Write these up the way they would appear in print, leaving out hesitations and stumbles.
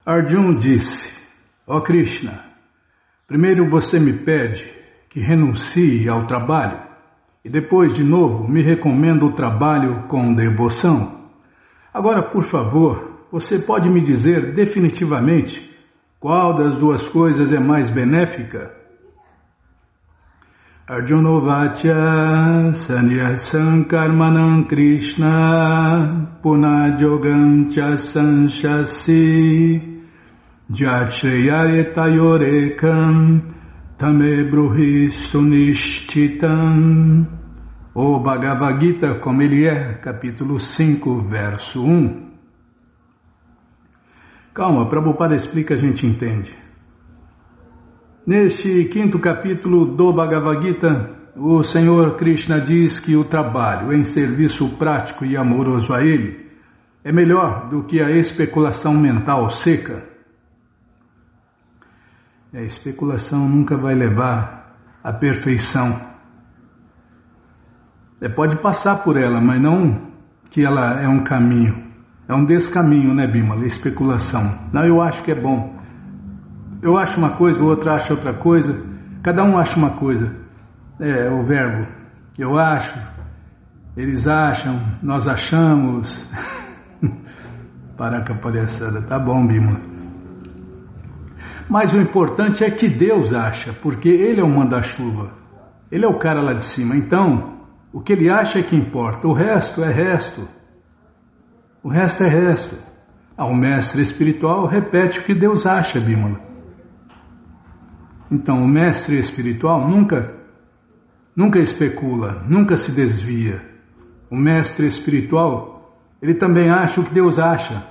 Arjuna disse: ó Krishna, primeiro você me pede que renuncie ao trabalho e depois, de novo, me recomenda o trabalho com devoção. Agora, por favor, você pode me dizer definitivamente qual das duas coisas é mais benéfica? Arjuna vacha sanyasam karmanam Krishna punajogam cha sanshasi jachreyaretayorekam tame bruhi sunishchitam. O Bhagavad Gita, como ele é, capítulo 5, verso 1. Calma, Prabhupada explica, a gente entende. Neste quinto capítulo do Bhagavad Gita, o Senhor Krishna diz que o trabalho em serviço prático e amoroso a Ele é melhor do que a especulação mental seca. A especulação nunca vai levar à perfeição. Pode passar por ela, mas não que ela é um caminho. É um descaminho, né, Bimala? Especulação. Não, eu acho que é bom. Eu acho uma coisa, o outro acha outra coisa. Cada um acha uma coisa. É o verbo. Eu acho, eles acham, nós achamos. Para com a palhaçada. Tá bom, Bimala. Mas o importante é que Deus acha, porque Ele é o manda-chuva. Ele é o cara lá de cima. Então, o que Ele acha é que importa. O resto é resto. O resto é resto. O mestre espiritual repete o que Deus acha, Bimala. Então, o mestre espiritual nunca especula, nunca se desvia. O mestre espiritual, ele também acha o que Deus acha.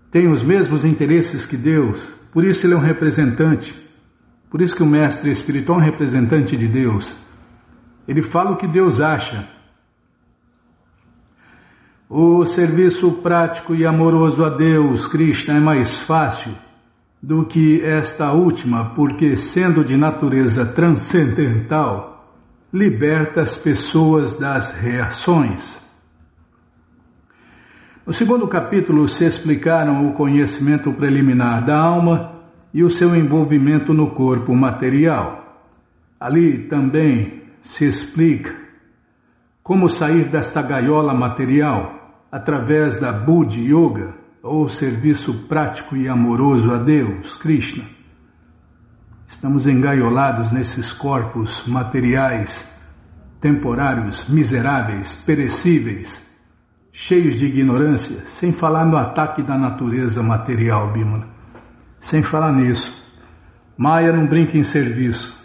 Tem os mesmos interesses que Deus. Por isso ele é um representante. Por isso que o mestre espiritual é um representante de Deus. Ele fala o que Deus acha. O serviço prático e amoroso a Deus, Krishna, é mais fácil do que esta última, porque, sendo de natureza transcendental, liberta as pessoas das reações. No segundo capítulo se explicaram o conhecimento preliminar da alma e o seu envolvimento no corpo material. Ali também se explica como sair desta gaiola material através da Buddhi Yoga, ou serviço prático e amoroso a Deus, Krishna. Estamos engaiolados nesses corpos materiais, temporários, miseráveis, perecíveis, cheios de ignorância, sem falar no ataque da natureza material, Bimala. Sem falar nisso. Maya não brinca em serviço.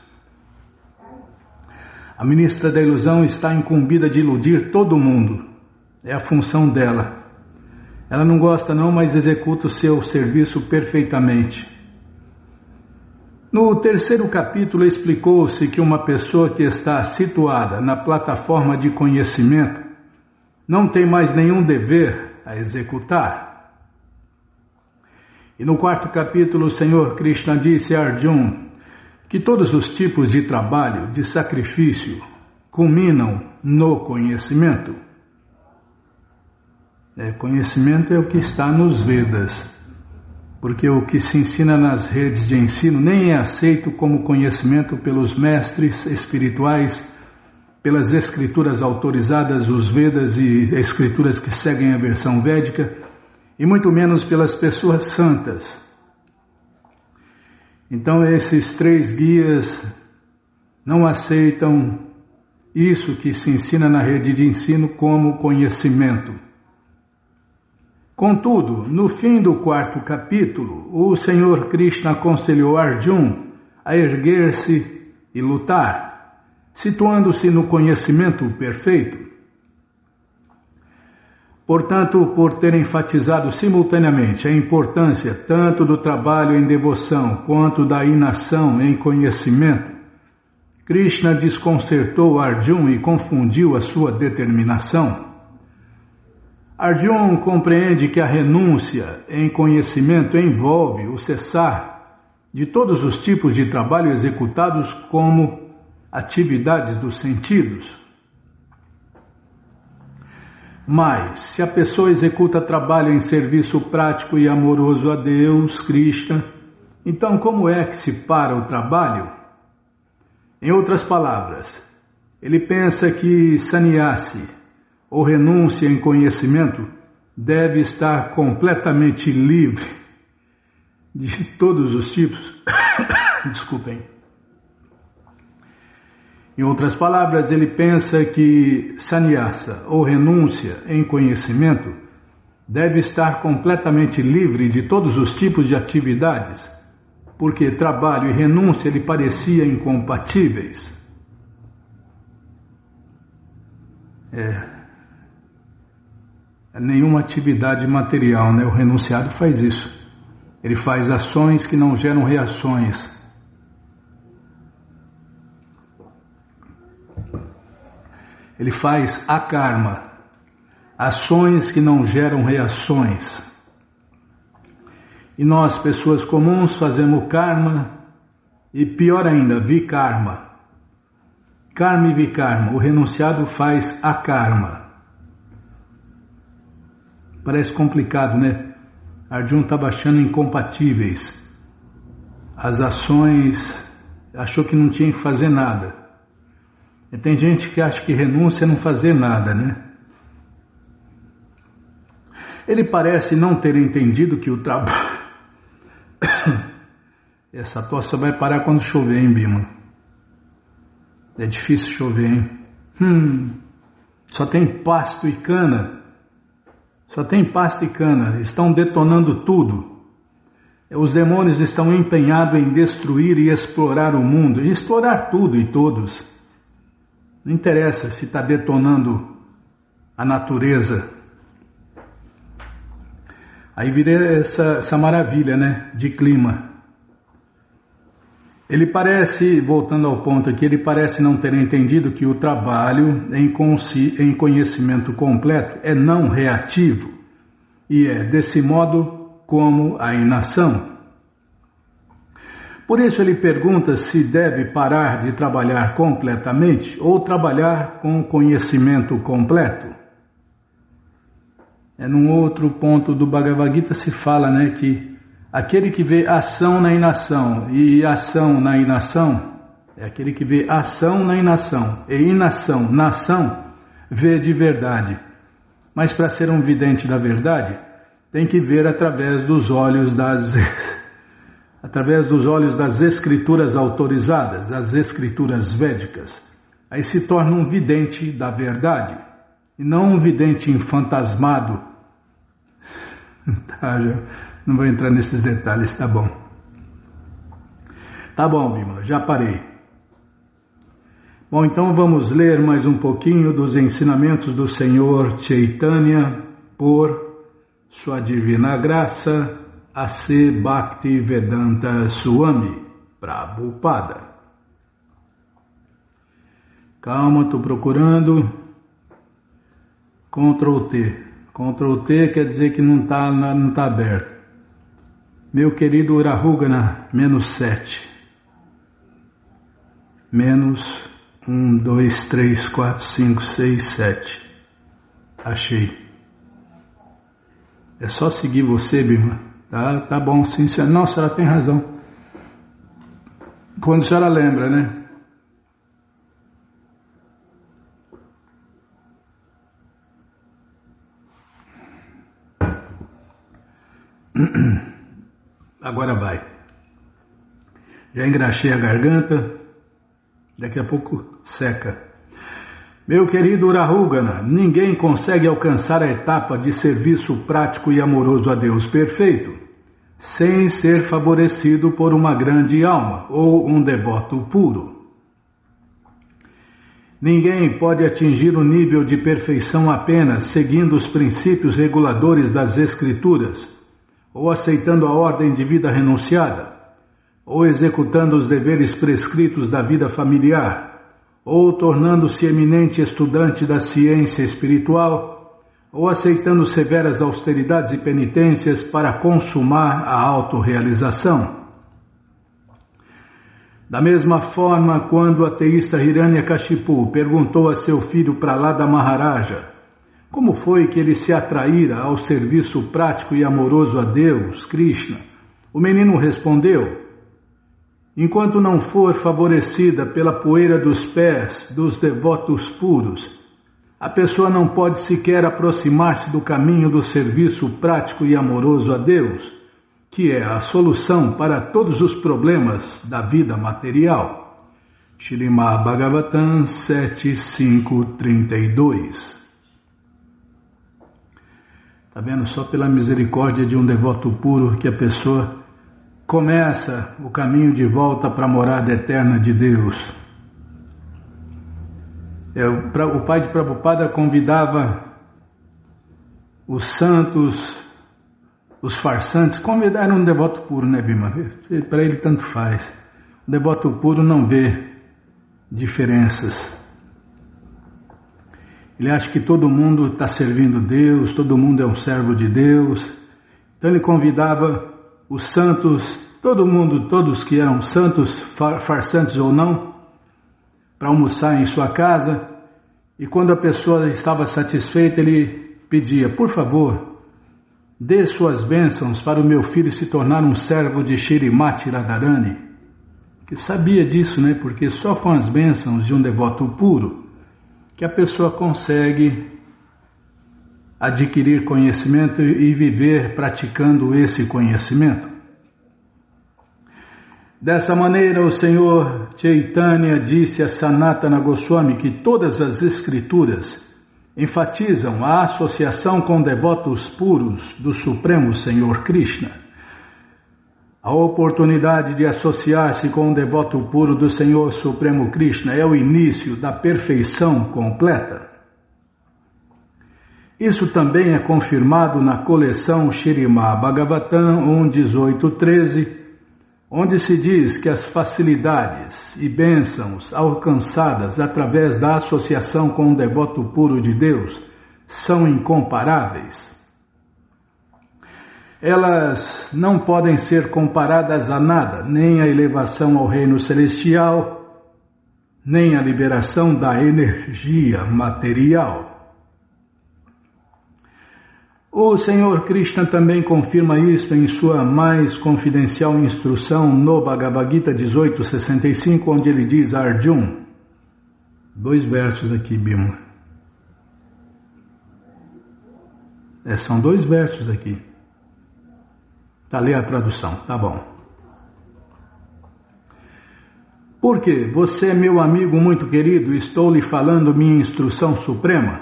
A ministra da ilusão está incumbida de iludir todo mundo. É a função dela. Ela não gosta não, mas executa o seu serviço perfeitamente. No terceiro capítulo explicou-se que uma pessoa que está situada na plataforma de conhecimento não tem mais nenhum dever a executar. E no quarto capítulo o Senhor Krishna disse a Arjuna que todos os tipos de trabalho, de sacrifício, culminam no conhecimento. Conhecimento é o que está nos Vedas, porque o que se ensina nas redes de ensino nem é aceito como conhecimento pelos mestres espirituais, pelas escrituras autorizadas, os Vedas e escrituras que seguem a versão védica, e muito menos pelas pessoas santas. Então esses três guias não aceitam isso que se ensina na rede de ensino como conhecimento. Contudo, no fim do quarto capítulo, o Senhor Krishna aconselhou Arjuna a erguer-se e lutar, situando-se no conhecimento perfeito. Portanto, por ter enfatizado simultaneamente a importância tanto do trabalho em devoção quanto da inação em conhecimento, Krishna desconcertou Arjuna e confundiu a sua determinação. Arjuna compreende que a renúncia em conhecimento envolve o cessar de todos os tipos de trabalho executados como atividades dos sentidos. Mas, se a pessoa executa trabalho em serviço prático e amoroso a Deus, Krishna, então como é que se para o trabalho? Em outras palavras, ele pensa que sannyasi, ou renúncia em conhecimento, deve estar completamente livre de todos os tipos. Desculpem. Em outras palavras, ele pensa que sannyasa, ou renúncia em conhecimento, deve estar completamente livre de todos os tipos de atividades, porque trabalho e renúncia lhe pareciam incompatíveis. Nenhuma atividade material, né? O renunciado faz isso. Ele faz ações que não geram reações. Ele faz akarma, ações que não geram reações. E nós, pessoas comuns, fazemos karma e, pior ainda, vikarma. Karma e vikarma. O renunciado faz akarma. Parece complicado, né? Arjuna estava achando incompatíveis. As ações, achou que não tinha que fazer nada. E tem gente que acha que renúncia é não fazer nada, né? Ele parece não ter entendido que o trabalho... Essa tosse vai parar quando chover, hein, Bima? É difícil chover, hein? Só tem pasto e cana. Só tem pasto e cana. Estão detonando tudo. Os demônios estão empenhados em destruir e explorar o mundo. E explorar tudo e todos. Não interessa se está detonando a natureza. Aí vira essa maravilha, né, de clima. Ele parece, voltando ao ponto aqui, ele parece não ter entendido que o trabalho em conhecimento completo é não reativo e é, desse modo, como a inação. Por isso ele pergunta se deve parar de trabalhar completamente ou trabalhar com conhecimento completo. Num outro ponto do Bhagavad Gita se fala, né, que aquele que vê ação na inação e ação na inação, é aquele que vê ação na inação e inação na ação, vê de verdade. Mas para ser um vidente da verdade, tem que ver através dos olhos das escrituras autorizadas, as escrituras védicas. Aí se torna um vidente da verdade, e não um vidente enfantasmado. Tá, não vou entrar nesses detalhes, tá bom. Tá bom, Bima, já parei. Bom, então vamos ler mais um pouquinho dos ensinamentos do Senhor Chaitanya por sua divina graça, A.C. Bhaktivedanta Swami Prabhupada. Calma, estou procurando. Ctrl T. Ctrl T quer dizer que não tá aberto. Meu querido Urahugana, -7. -1, 2, 3, 4, 5, 6, 7. Achei. É só seguir você, Bima. Tá bom, sim, senhora. Não, a senhora tem razão. Quando a senhora lembra, né? Agora vai. Já engraxei a garganta. Daqui a pouco seca. Meu querido Urahugana, ninguém consegue alcançar a etapa de serviço prático e amoroso a Deus perfeito sem ser favorecido por uma grande alma ou um devoto puro. Ninguém pode atingir o nível de perfeição apenas seguindo os princípios reguladores das Escrituras, ou aceitando a ordem de vida renunciada, ou executando os deveres prescritos da vida familiar, ou tornando-se eminente estudante da ciência espiritual, ou aceitando severas austeridades e penitências para consumar a autorrealização. Da mesma forma, quando o ateísta Hiranyakashipu perguntou a seu filho Prahlada Maharaja Como foi que ele se atraíra ao serviço prático e amoroso a Deus, Krishna? O menino respondeu: enquanto não for favorecida pela poeira dos pés dos devotos puros, a pessoa não pode sequer aproximar-se do caminho do serviço prático e amoroso a Deus, que é a solução para todos os problemas da vida material. Śrīmad Bhagavatam 7.5.32. Está vendo? Só pela misericórdia de um devoto puro que a pessoa começa o caminho de volta para a morada eterna de Deus. O pai de Prabhupada convidava os santos, os farsantes, convidaram um devoto puro, né, Bima? Para ele tanto faz. O devoto puro não vê diferenças. Ele acha que todo mundo está servindo Deus, todo mundo é um servo de Deus. Então ele convidava os santos, todo mundo, todos que eram santos, farsantes ou não, para almoçar em sua casa. E quando a pessoa estava satisfeita, ele pedia: por favor, dê suas bênçãos para o meu filho se tornar um servo de Shrimati Radharani. Que sabia disso, né? Porque só com as bênçãos de um devoto puro que a pessoa consegue adquirir conhecimento e viver praticando esse conhecimento. Dessa maneira, o Senhor Chaitanya disse a Sanatana Goswami que todas as escrituras enfatizam a associação com devotos puros do Supremo Senhor Krishna. A oportunidade de associar-se com o devoto puro do Senhor Supremo Krishna é o início da perfeição completa. Isso também é confirmado na coleção Śrīmad Bhagavatam 1.18.13, onde se diz que as facilidades e bênçãos alcançadas através da associação com o devoto puro de Deus são incomparáveis. Elas não podem ser comparadas a nada, nem a elevação ao reino celestial, nem a liberação da energia material. O Senhor Krishna também confirma isto em sua mais confidencial instrução no Bhagavad Gita 18.65, onde ele diz a Arjuna, 2 versos aqui, Bima. São 2 versos aqui. Está ali a tradução, tá bom. Porque você é meu amigo muito querido, estou lhe falando minha instrução suprema,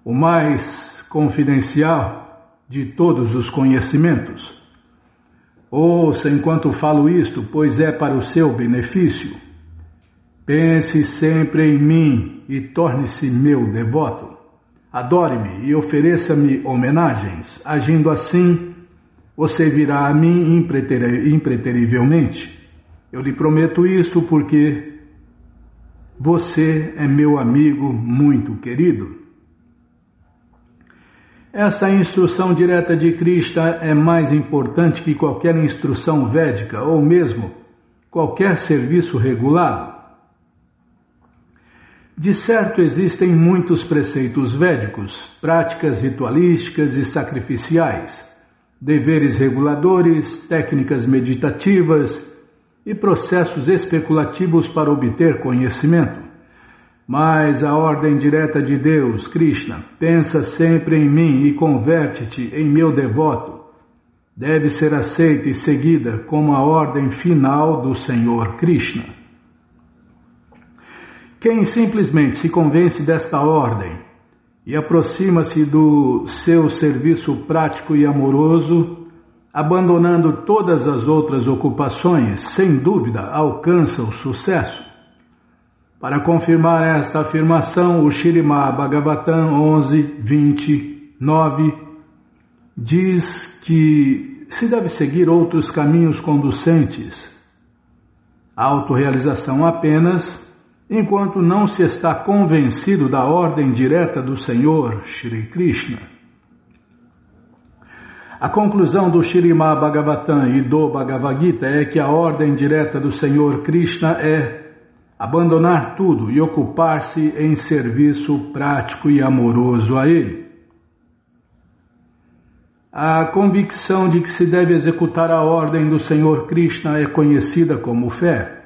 o mais confidencial de todos os conhecimentos. Ouça enquanto falo isto, pois é para o seu benefício. Pense sempre em mim e torne-se meu devoto. Adore-me e ofereça-me homenagens. Agindo assim, você virá a mim impreterivelmente. Eu lhe prometo isso porque você é meu amigo muito querido. Essa instrução direta de Krishna é mais importante que qualquer instrução védica ou mesmo qualquer serviço regulado. De certo, existem muitos preceitos védicos, práticas ritualísticas e sacrificiais, deveres reguladores, técnicas meditativas e processos especulativos para obter conhecimento. Mas a ordem direta de Deus, Krishna, pensa sempre em mim e converte-te em meu devoto, deve ser aceita e seguida como a ordem final do Senhor Krishna. Quem simplesmente se convence desta ordem e aproxima-se do seu serviço prático e amoroso, abandonando todas as outras ocupações, sem dúvida alcança o sucesso. Para confirmar esta afirmação, o Śrīmad Bhagavatam 11.29 diz que se deve seguir outros caminhos conducentes à autorrealização apenas, enquanto não se está convencido da ordem direta do Senhor Shri Krishna. A conclusão do Śrīmad Bhagavatam e do Bhagavad Gita é que a ordem direta do Senhor Krishna é abandonar tudo e ocupar-se em serviço prático e amoroso a Ele. A convicção de que se deve executar a ordem do Senhor Krishna é conhecida como fé.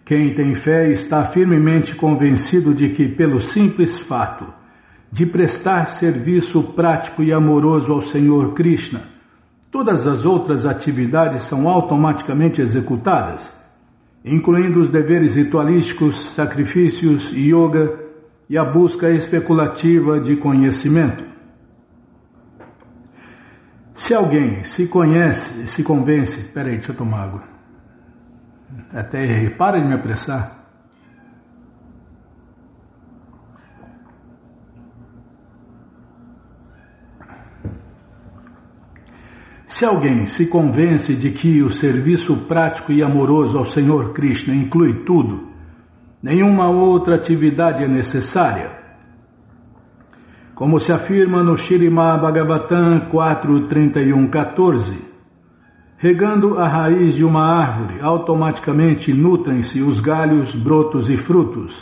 Quem tem fé está firmemente convencido de que, pelo simples fato de prestar serviço prático e amoroso ao Senhor Krishna, todas as outras atividades são automaticamente executadas, incluindo os deveres ritualísticos, sacrifícios, yoga e a busca especulativa de conhecimento. Se alguém se convence... Peraí, deixa eu tomar água. Até errei. Para de me apressar. Se alguém se convence de que o serviço prático e amoroso ao Senhor Krishna inclui tudo, nenhuma outra atividade é necessária. Como se afirma no Śrīmad Bhagavatam 4.31.14, regando a raiz de uma árvore, automaticamente nutrem-se os galhos, brotos e frutos,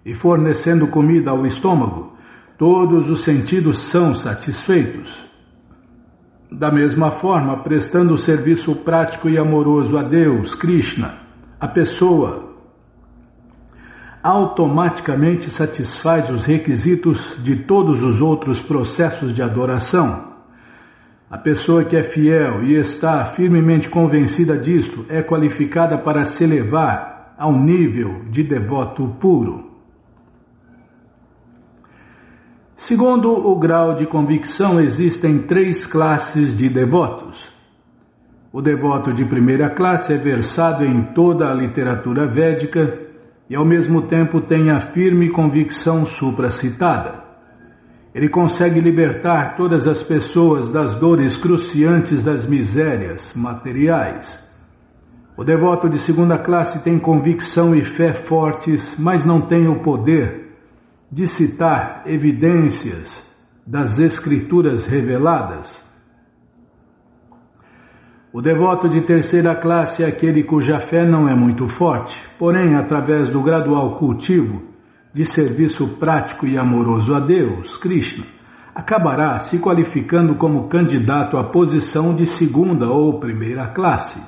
e fornecendo comida ao estômago, todos os sentidos são satisfeitos. Da mesma forma, prestando serviço prático e amoroso a Deus, Krishna, a pessoa automaticamente satisfaz os requisitos de todos os outros processos de adoração. A pessoa que é fiel e está firmemente convencida disto é qualificada para se elevar ao nível de devoto puro. Segundo o grau de convicção, existem 3 classes de devotos. O devoto de primeira classe é versado em toda a literatura védica e ao mesmo tempo tem a firme convicção supracitada. Ele consegue libertar todas as pessoas das dores cruciantes das misérias materiais. O devoto de segunda classe tem convicção e fé fortes, mas não tem o poder de citar evidências das escrituras reveladas. O devoto de terceira classe é aquele cuja fé não é muito forte, porém, através do gradual cultivo de serviço prático e amoroso a Deus, Krishna, acabará se qualificando como candidato à posição de segunda ou primeira classe.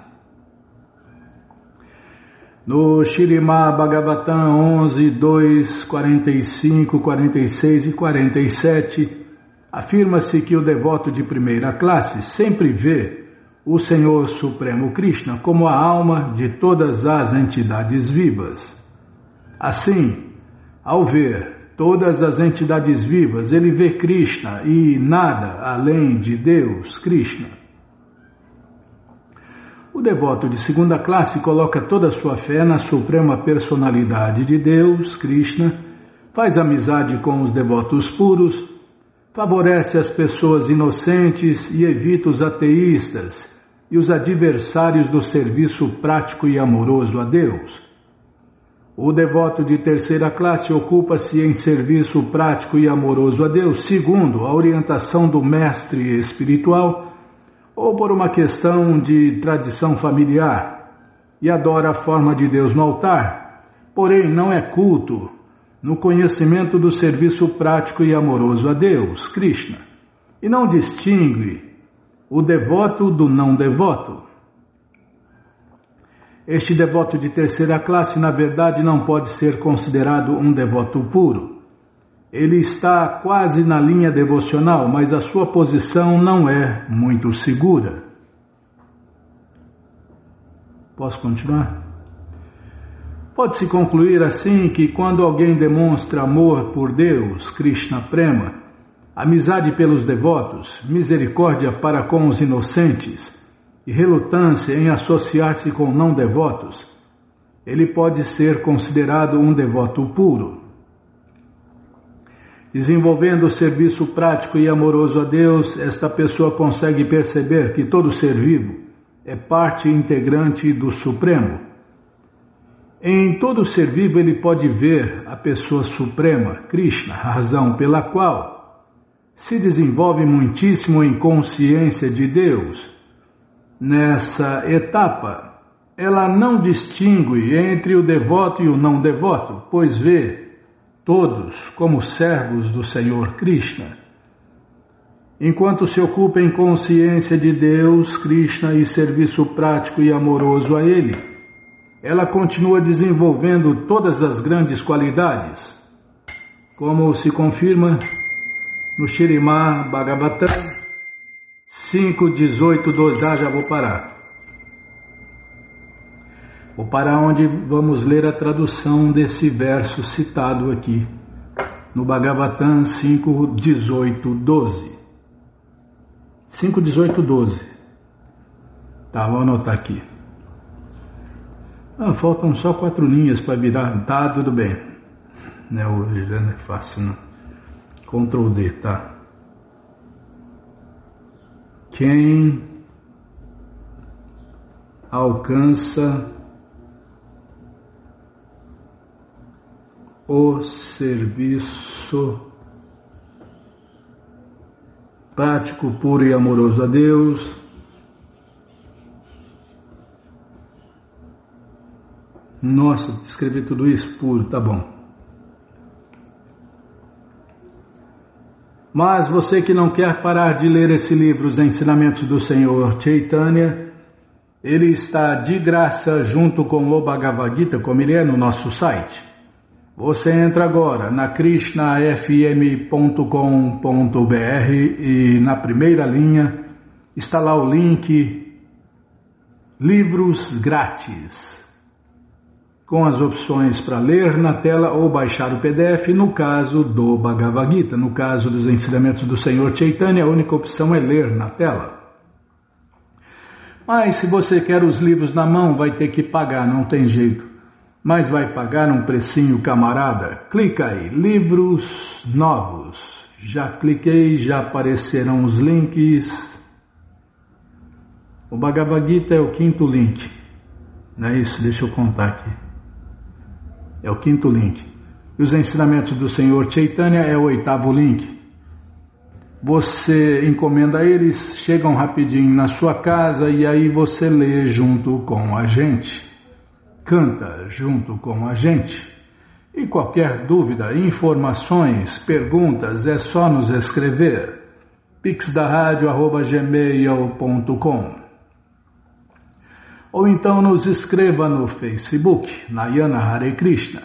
No Śrīmad Bhagavatam 11, 2, 45, 46 e 47, afirma-se que o devoto de primeira classe sempre vê o Senhor Supremo Krishna como a alma de todas as entidades vivas. Assim, ao ver todas as entidades vivas, ele vê Krishna e nada além de Deus, Krishna. O devoto de segunda classe coloca toda a sua fé na suprema personalidade de Deus, Krishna, faz amizade com os devotos puros, favorece as pessoas inocentes e evita os ateístas e os adversários do serviço prático e amoroso a Deus. O devoto de terceira classe ocupa-se em serviço prático e amoroso a Deus, segundo a orientação do mestre espiritual ou por uma questão de tradição familiar, e adora a forma de Deus no altar, porém não é culto no conhecimento do serviço prático e amoroso a Deus, Krishna, e não distingue o devoto do não devoto. Este devoto de terceira classe, na verdade, não pode ser considerado um devoto puro. Ele está quase na linha devocional, mas a sua posição não é muito segura. Posso continuar? Pode-se concluir assim que quando alguém demonstra amor por Deus, Krishna Prema, amizade pelos devotos, misericórdia para com os inocentes e relutância em associar-se com não devotos, ele pode ser considerado um devoto puro. Desenvolvendo o serviço prático e amoroso a Deus, esta pessoa consegue perceber que todo ser vivo é parte integrante do Supremo. Em todo ser vivo ele pode ver a pessoa suprema, Krishna, a razão pela qual se desenvolve muitíssimo em consciência de Deus. Nessa etapa, ela não distingue entre o devoto e o não devoto, pois vê todos como servos do Senhor Krishna. Enquanto se ocupa em consciência de Deus, Krishna e serviço prático e amoroso a Ele, ela continua desenvolvendo todas as grandes qualidades, como se confirma no Śrīmad Bhagavatam 5.18.12. Já vou parar. Vou parar onde vamos ler a tradução desse verso citado aqui, no Bhagavatam 5.18.12. 5.18.12. Tá, vou anotar aqui. Faltam só 4 linhas para virar. Tá, tudo bem. Não é hoje, não é fácil, não. Ctrl D, tá. Quem alcança o serviço prático, puro e amoroso a Deus, nossa, escrevi tudo isso puro, tá bom. Mas você que não quer parar de ler esse livro, Os Ensinamentos do Senhor Chaitanya, ele está de graça junto com o Bhagavad Gita, como ele é no nosso site. Você entra agora na krishnafm.com.br e na primeira linha está lá o link Livros Grátis, com as opções para ler na tela ou baixar o PDF, no caso do Bhagavad Gita. No caso dos Ensinamentos do Senhor Chaitanya, a única opção é ler na tela. Mas se você quer os livros na mão, vai ter que pagar, não tem jeito. Mas vai pagar um precinho, camarada. Clica aí, livros novos. Já cliquei, já apareceram os links. O Bhagavad Gita é o 5º link. Não é isso? Deixa eu contar aqui. É o 5º link. E os Ensinamentos do Senhor Chaitanya é o 8º link. Você encomenda eles, chegam rapidinho na sua casa e aí você lê junto com a gente. Canta junto com a gente. E qualquer dúvida, informações, perguntas, é só nos escrever. pixdaradio@gmail.com. Ou então nos escreva no Facebook, Nayana Hare Krishna.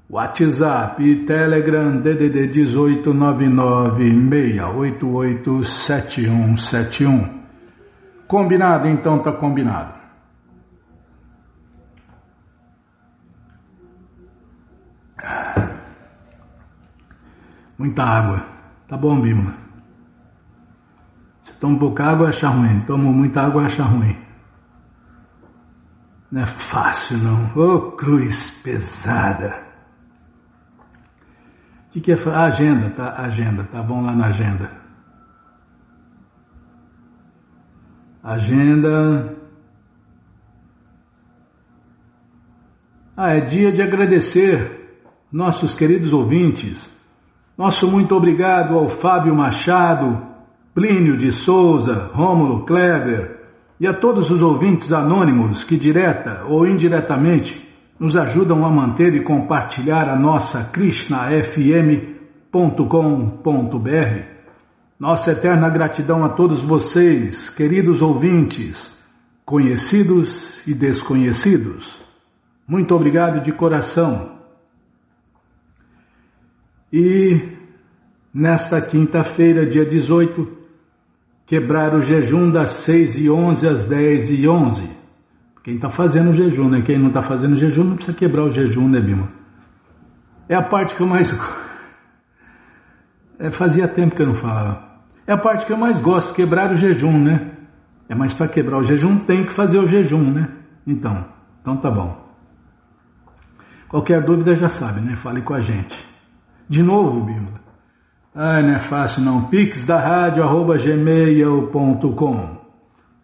WhatsApp e Telegram DDD 18996887171. Combinado? Então tá combinado. Muita água. Tá bom, Bima? Se toma pouca água, acha ruim. Tomo muita água, acha ruim. Não é fácil, não. Ô, cruz pesada. O que é? Agenda, tá? Agenda, tá bom lá na agenda. Agenda. É dia de agradecer nossos queridos ouvintes. Nosso muito obrigado ao Fábio Machado, Plínio de Souza, Rômulo Kleber e a todos os ouvintes anônimos que direta ou indiretamente nos ajudam a manter e compartilhar a nossa krishnafm.com.br. Nossa eterna gratidão a todos vocês, queridos ouvintes, conhecidos e desconhecidos. Muito obrigado de coração. E nesta quinta-feira, dia 18, quebrar o jejum das 6h11 às 10h11. Quem está fazendo jejum, né? Quem não está fazendo jejum não precisa quebrar o jejum, né, Bima? É a parte que eu mais... fazia tempo que eu não falava. É a parte que eu mais gosto, quebrar o jejum, né? Mas para quebrar o jejum tem que fazer o jejum, né? Então tá bom. Qualquer dúvida já sabe, né? Fale com a gente. De novo, Bima. Não é fácil não. pixdaradio@gmail.com.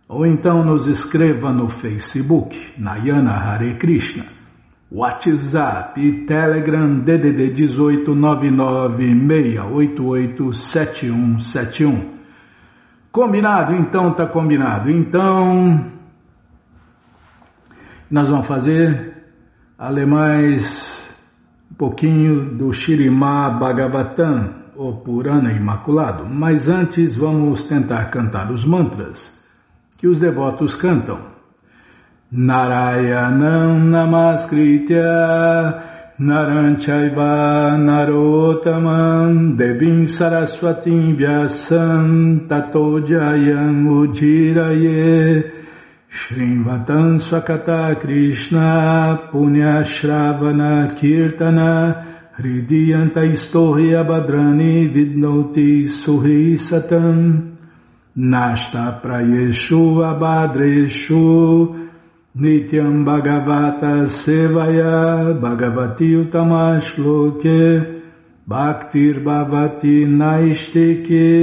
Ou então nos escreva no Facebook, Nayana Hare Krishna. WhatsApp e Telegram DDD 18996887171. Combinado? Então tá combinado. Então nós vamos fazer mais um pouquinho do Śrīmad Bhagavatam, o Purana Imaculado. Mas antes vamos tentar cantar os mantras que os devotos cantam. Narayanam Namaskritya Naram Chaiva Narottamam Devim Saraswatim Vyasam Tato Jayam Ujiraye Shrimvatam Swakata Krishna Punya Shravana Kirtana Hridiyanta Istohi Abhadrani Vidnoti Suhi Satam Nashta Prayeshu Abhadreshu Nityam Bhagavata Sevaya Bhagavati Utamashloke Bhaktir Bhavati Naistike.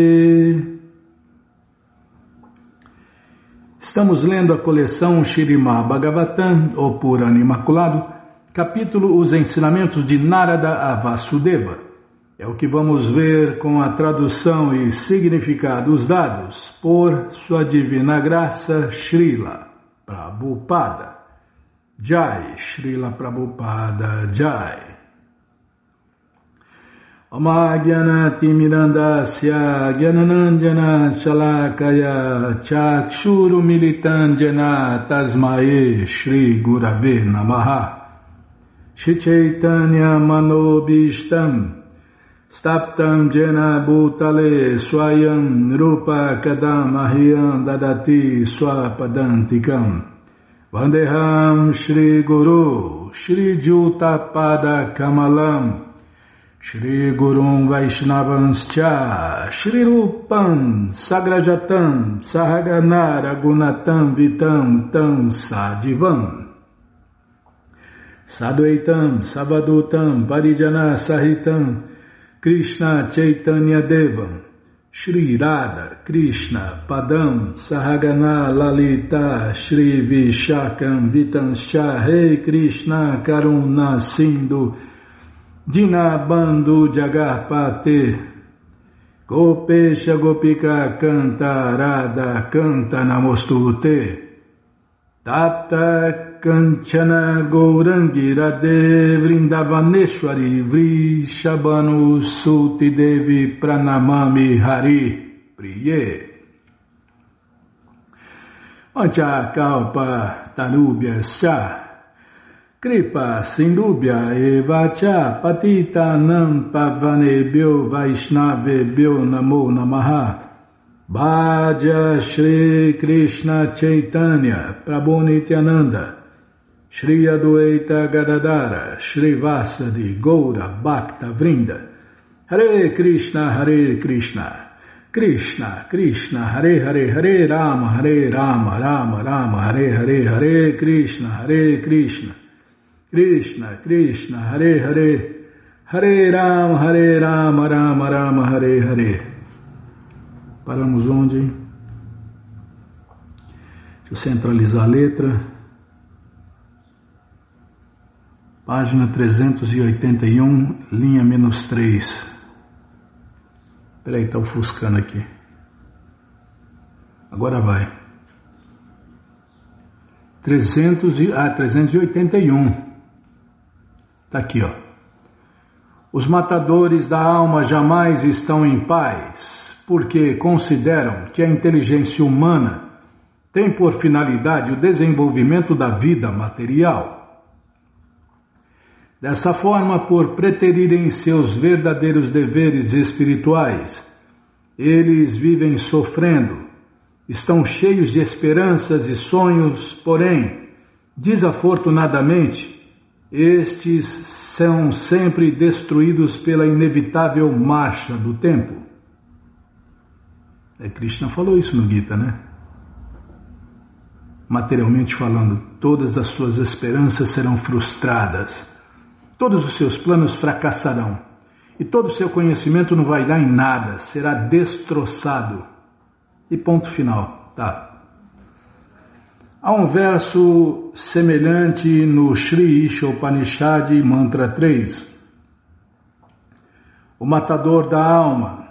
Estamos lendo a coleção Śrīmad Bhagavatam, o Purana Imaculado, capítulo Os Ensinamentos de Narada a Vasudeva. É o que vamos ver com a tradução e significados dados por Sua Divina Graça Srila Prabhupada. Jai, Srila Prabhupada Jai. Omagyanati Mirandasya Gyananandjana Shalakaya Chakshuru Militandjana Tasmae Shri Gurave Namaha. Shri Chaitanya Manobishtam Staptam Jena Bhutale Swayam Rupa Kadam Ahyam Dadati Swapadantikam Vandeham Shri Guru Shri Jutapada Kamalam Shri Gurum Vaishnavanscha Shri Rupam Sagrajatam Sahagana Ragunatam Vitam Tam Sadivam Sadvaitam Savadutam Parijana Sahitam Krishna Chaitanya Devam Shri Radha Krishna Padam Sahagana Lalita Shri Vishakam Vitanscha Rei Krishna Karuna Sindhu Dinabandhu Jagarpate Gopesha Gopika Canta Radha Canta Namostute Tapta Kanchana Gourangi Radhe Vrindavaneshwari Vrishabhanu Suti Devi Pranamami Hari Priye Vancha Kalpa Tarubhya Scha Kripa Sindubhya Evacha Patita Nam Pavanebhyo Vaishnavebhyo Namo Namaha Bhaja Shri Krishna Chaitanya Prabhu Nityananda Shri Adwaita Gadadara Shri Vasadi Goura Bhakta Vrinda Hare Krishna Krishna Krishna Hare Hare Hare Rama Rama Rama Hare Hare Hare Krishna Krishna Krishna Hare Hare Hare Rama Rama Rama Hare Hare. Paramos onde? Deixa eu centralizar a letra. Página 381, linha -3. Espera aí, está ofuscando aqui. Agora vai. 381. Está aqui, ó. Os matadores da alma jamais estão em paz, porque consideram que a inteligência humana tem por finalidade o desenvolvimento da vida material. Dessa forma, por preterirem seus verdadeiros deveres espirituais, eles vivem sofrendo, estão cheios de esperanças e sonhos, porém, desafortunadamente, estes são sempre destruídos pela inevitável marcha do tempo. Krishna falou isso no Gita, né? Materialmente falando, todas as suas esperanças serão frustradas, todos os seus planos fracassarão, e todo o seu conhecimento não vai dar em nada, será destroçado. E ponto final, tá? Há um verso semelhante no Shri Ishopanishad, mantra 3. O matador da alma,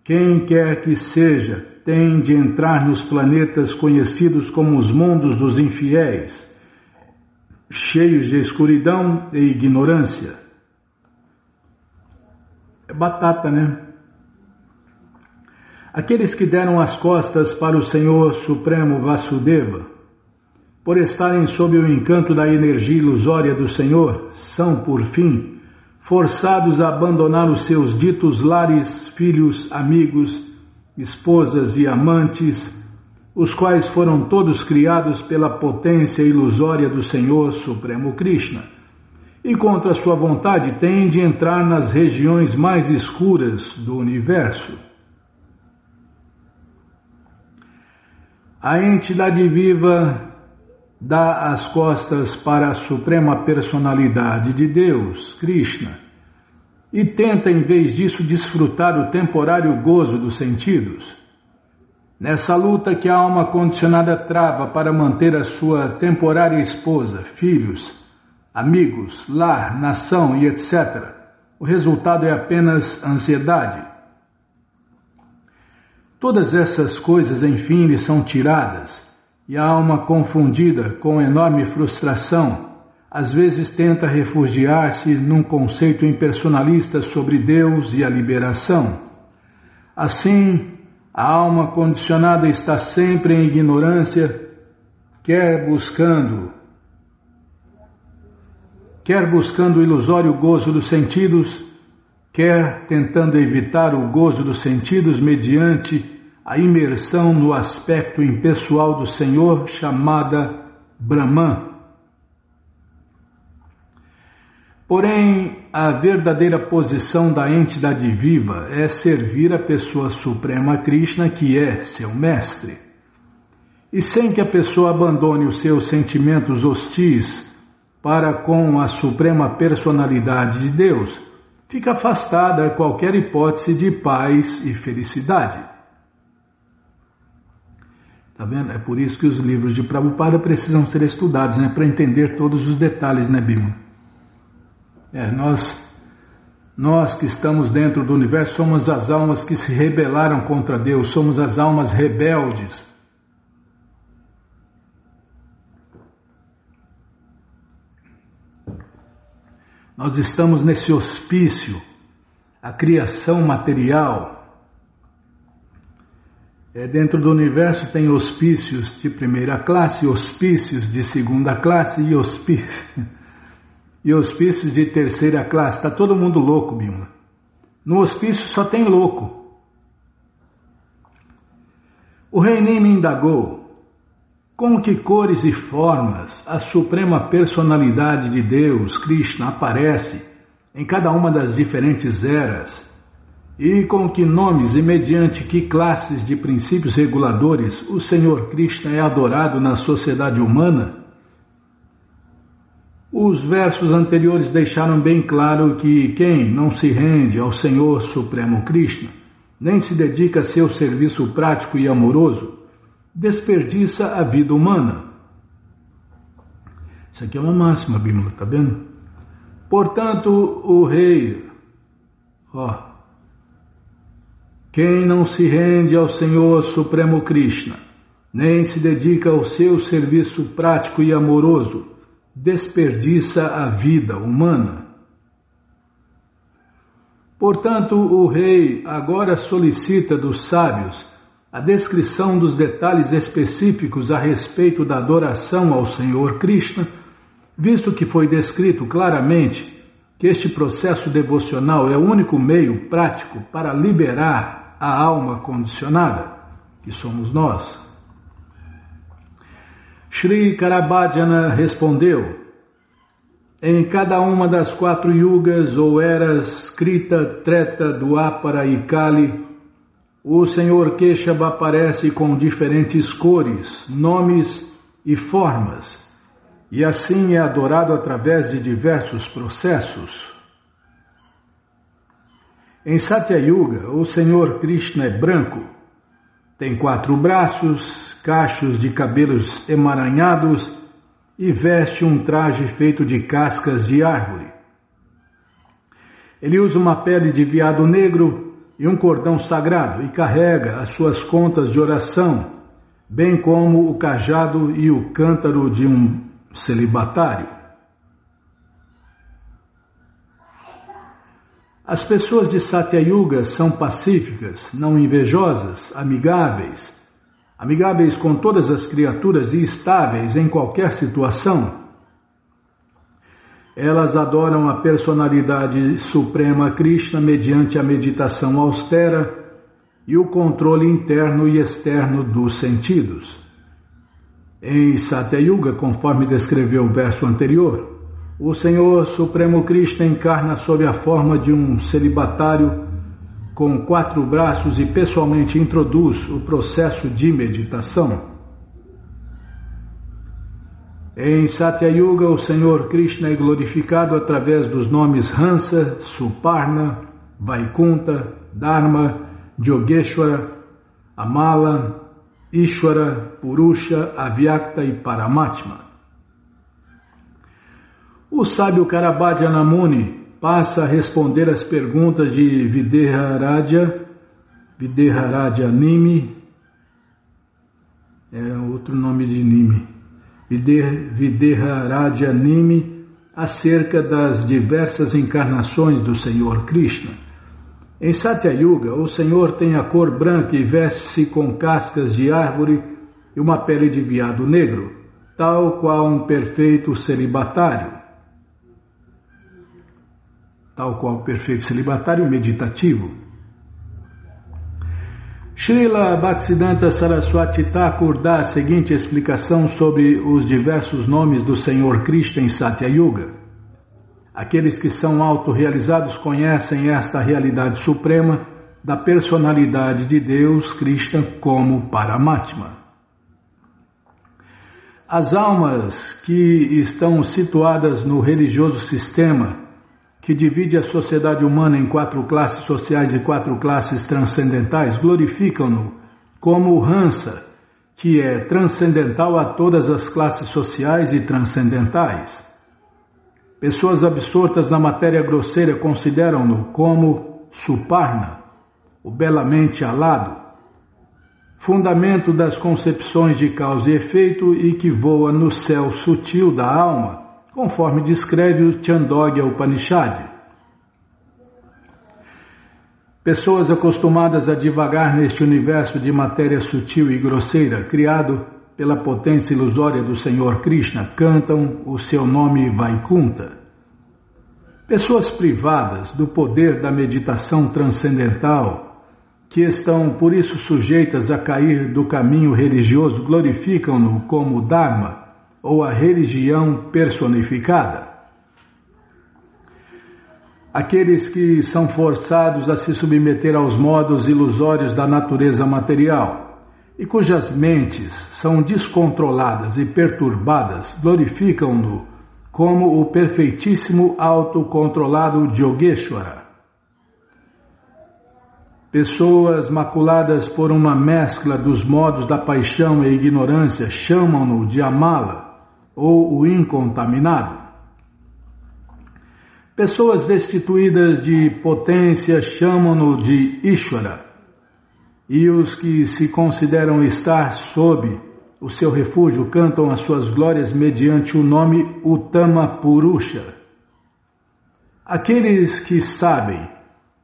quem quer que seja, tem de entrar nos planetas conhecidos como os mundos dos infiéis, cheios de escuridão e ignorância. É batata, né? Aqueles que deram as costas para o Senhor Supremo Vasudeva, por estarem sob o encanto da energia ilusória do Senhor, são, por fim, forçados a abandonar os seus ditos lares, filhos, amigos, esposas e amantes, os quais foram todos criados pela potência ilusória do Senhor Supremo Krishna, e contra sua vontade têm de entrar nas regiões mais escuras do universo. A entidade viva dá as costas para a suprema personalidade de Deus, Krishna, e tenta, em vez disso, desfrutar o temporário gozo dos sentidos. Nessa luta que a alma condicionada trava para manter a sua temporária esposa, filhos, amigos, lar, nação e etc., o resultado é apenas ansiedade. Todas essas coisas, enfim, lhe são tiradas, e a alma, confundida com enorme frustração, às vezes tenta refugiar-se num conceito impersonalista sobre Deus e a liberação. Assim, a alma condicionada está sempre em ignorância, quer buscando o ilusório gozo dos sentidos, quer tentando evitar o gozo dos sentidos mediante a imersão no aspecto impessoal do Senhor, chamada Brahman. Porém, a verdadeira posição da entidade viva é servir a pessoa suprema Krishna, que é seu mestre. E sem que a pessoa abandone os seus sentimentos hostis para com a suprema personalidade de Deus, fica afastada a qualquer hipótese de paz e felicidade. Tá vendo? É por isso que os livros de Prabhupada precisam ser estudados, né? Para entender todos os detalhes, né, Bima? Nós que estamos dentro do universo somos as almas que se rebelaram contra Deus, somos as almas rebeldes. Nós estamos nesse hospício, a criação material. Dentro do universo tem hospícios de primeira classe, hospícios de segunda classe e hospícios de terceira classe. Está todo mundo louco, Bima. No hospício só tem louco. O rei Nima indagou: com que cores e formas a suprema personalidade de Deus, Krishna, aparece em cada uma das diferentes eras? E com que nomes e mediante que classes de princípios reguladores o Senhor Krishna é adorado na sociedade humana? Os versos anteriores deixaram bem claro que quem não se rende ao Senhor Supremo Krishna, nem se dedica a seu serviço prático e amoroso, desperdiça a vida humana. Isso aqui é uma máxima, Bíblia, está vendo? Portanto, o rei, quem não se rende ao Senhor Supremo Krishna, nem se dedica ao seu serviço prático e amoroso, desperdiça a vida humana. Portanto, o rei agora solicita dos sábios a descrição dos detalhes específicos a respeito da adoração ao Senhor Krishna, visto que foi descrito claramente que este processo devocional é o único meio prático para liberar a alma condicionada, que somos nós. Shri Karabhajana respondeu: em cada uma das 4 yugas ou eras, Krita, Treta, Dwapara e Kali, o Senhor Keshava aparece com diferentes cores, nomes e formas, e assim é adorado através de diversos processos. Em Satya Yuga, o Senhor Krishna é branco, tem 4 braços, cachos de cabelos emaranhados e veste um traje feito de cascas de árvore. Ele usa uma pele de veado negro e um cordão sagrado e carrega as suas contas de oração, bem como o cajado e o cântaro de um celibatário. As pessoas de Satya Yuga são pacíficas, não invejosas, amigáveis com todas as criaturas e estáveis em qualquer situação. Elas adoram a personalidade suprema Krishna mediante a meditação austera e o controle interno e externo dos sentidos. Em Satya Yuga, conforme descreveu o verso anterior, o Senhor Supremo Krishna encarna sob a forma de um celibatário com 4 braços e pessoalmente introduz o processo de meditação. Em Satya Yuga, o Senhor Krishna é glorificado através dos nomes Hansa, Suparna, Vaikunta, Dharma, Yogeshwara, Amala, Ishwara, Purusha, Avyakta e Paramatma. O sábio Karabhajana Muni passa a responder as perguntas de Videharaja Nimi, é outro nome de Nimi, Videharaja Nimi, acerca das diversas encarnações do Senhor Krishna. Em Satya Yuga, o Senhor tem a cor branca e veste-se com cascas de árvore e uma pele de veado negro, tal qual um perfeito celibatário. Meditativo. Srila Bhaktisiddhanta Saraswati Thakur dá a seguinte explicação sobre os diversos nomes do Senhor Krishna em Satya Yuga. Aqueles que são autorrealizados conhecem esta realidade suprema da personalidade de Deus, Krishna, como Paramatma. As almas que estão situadas no religioso sistema que divide a sociedade humana em 4 classes sociais e 4 classes transcendentais, glorificam-no como o Hansa, que é transcendental a todas as classes sociais e transcendentais. Pessoas absortas na matéria grosseira consideram-no como Suparna, o belamente alado, fundamento das concepções de causa e efeito e que voa no céu sutil da alma, conforme descreve o Chandogya Upanishad. Pessoas acostumadas a divagar neste universo de matéria sutil e grosseira, criado pela potência ilusória do Senhor Krishna, cantam o seu nome Vaikunta. Pessoas privadas do poder da meditação transcendental, que estão por isso sujeitas a cair do caminho religioso, glorificam-no como Dharma, ou a religião personificada. Aqueles que são forçados a se submeter aos modos ilusórios da natureza material e cujas mentes são descontroladas e perturbadas, glorificam-no como o perfeitíssimo autocontrolado Yogeshwara. Pessoas maculadas por uma mescla dos modos da paixão e ignorância chamam-no de Amala, ou o incontaminado. Pessoas destituídas de potência chamam-no de Ishvara, e os que se consideram estar sob o seu refúgio cantam as suas glórias mediante o nome Uttama Purusha. Aqueles que sabem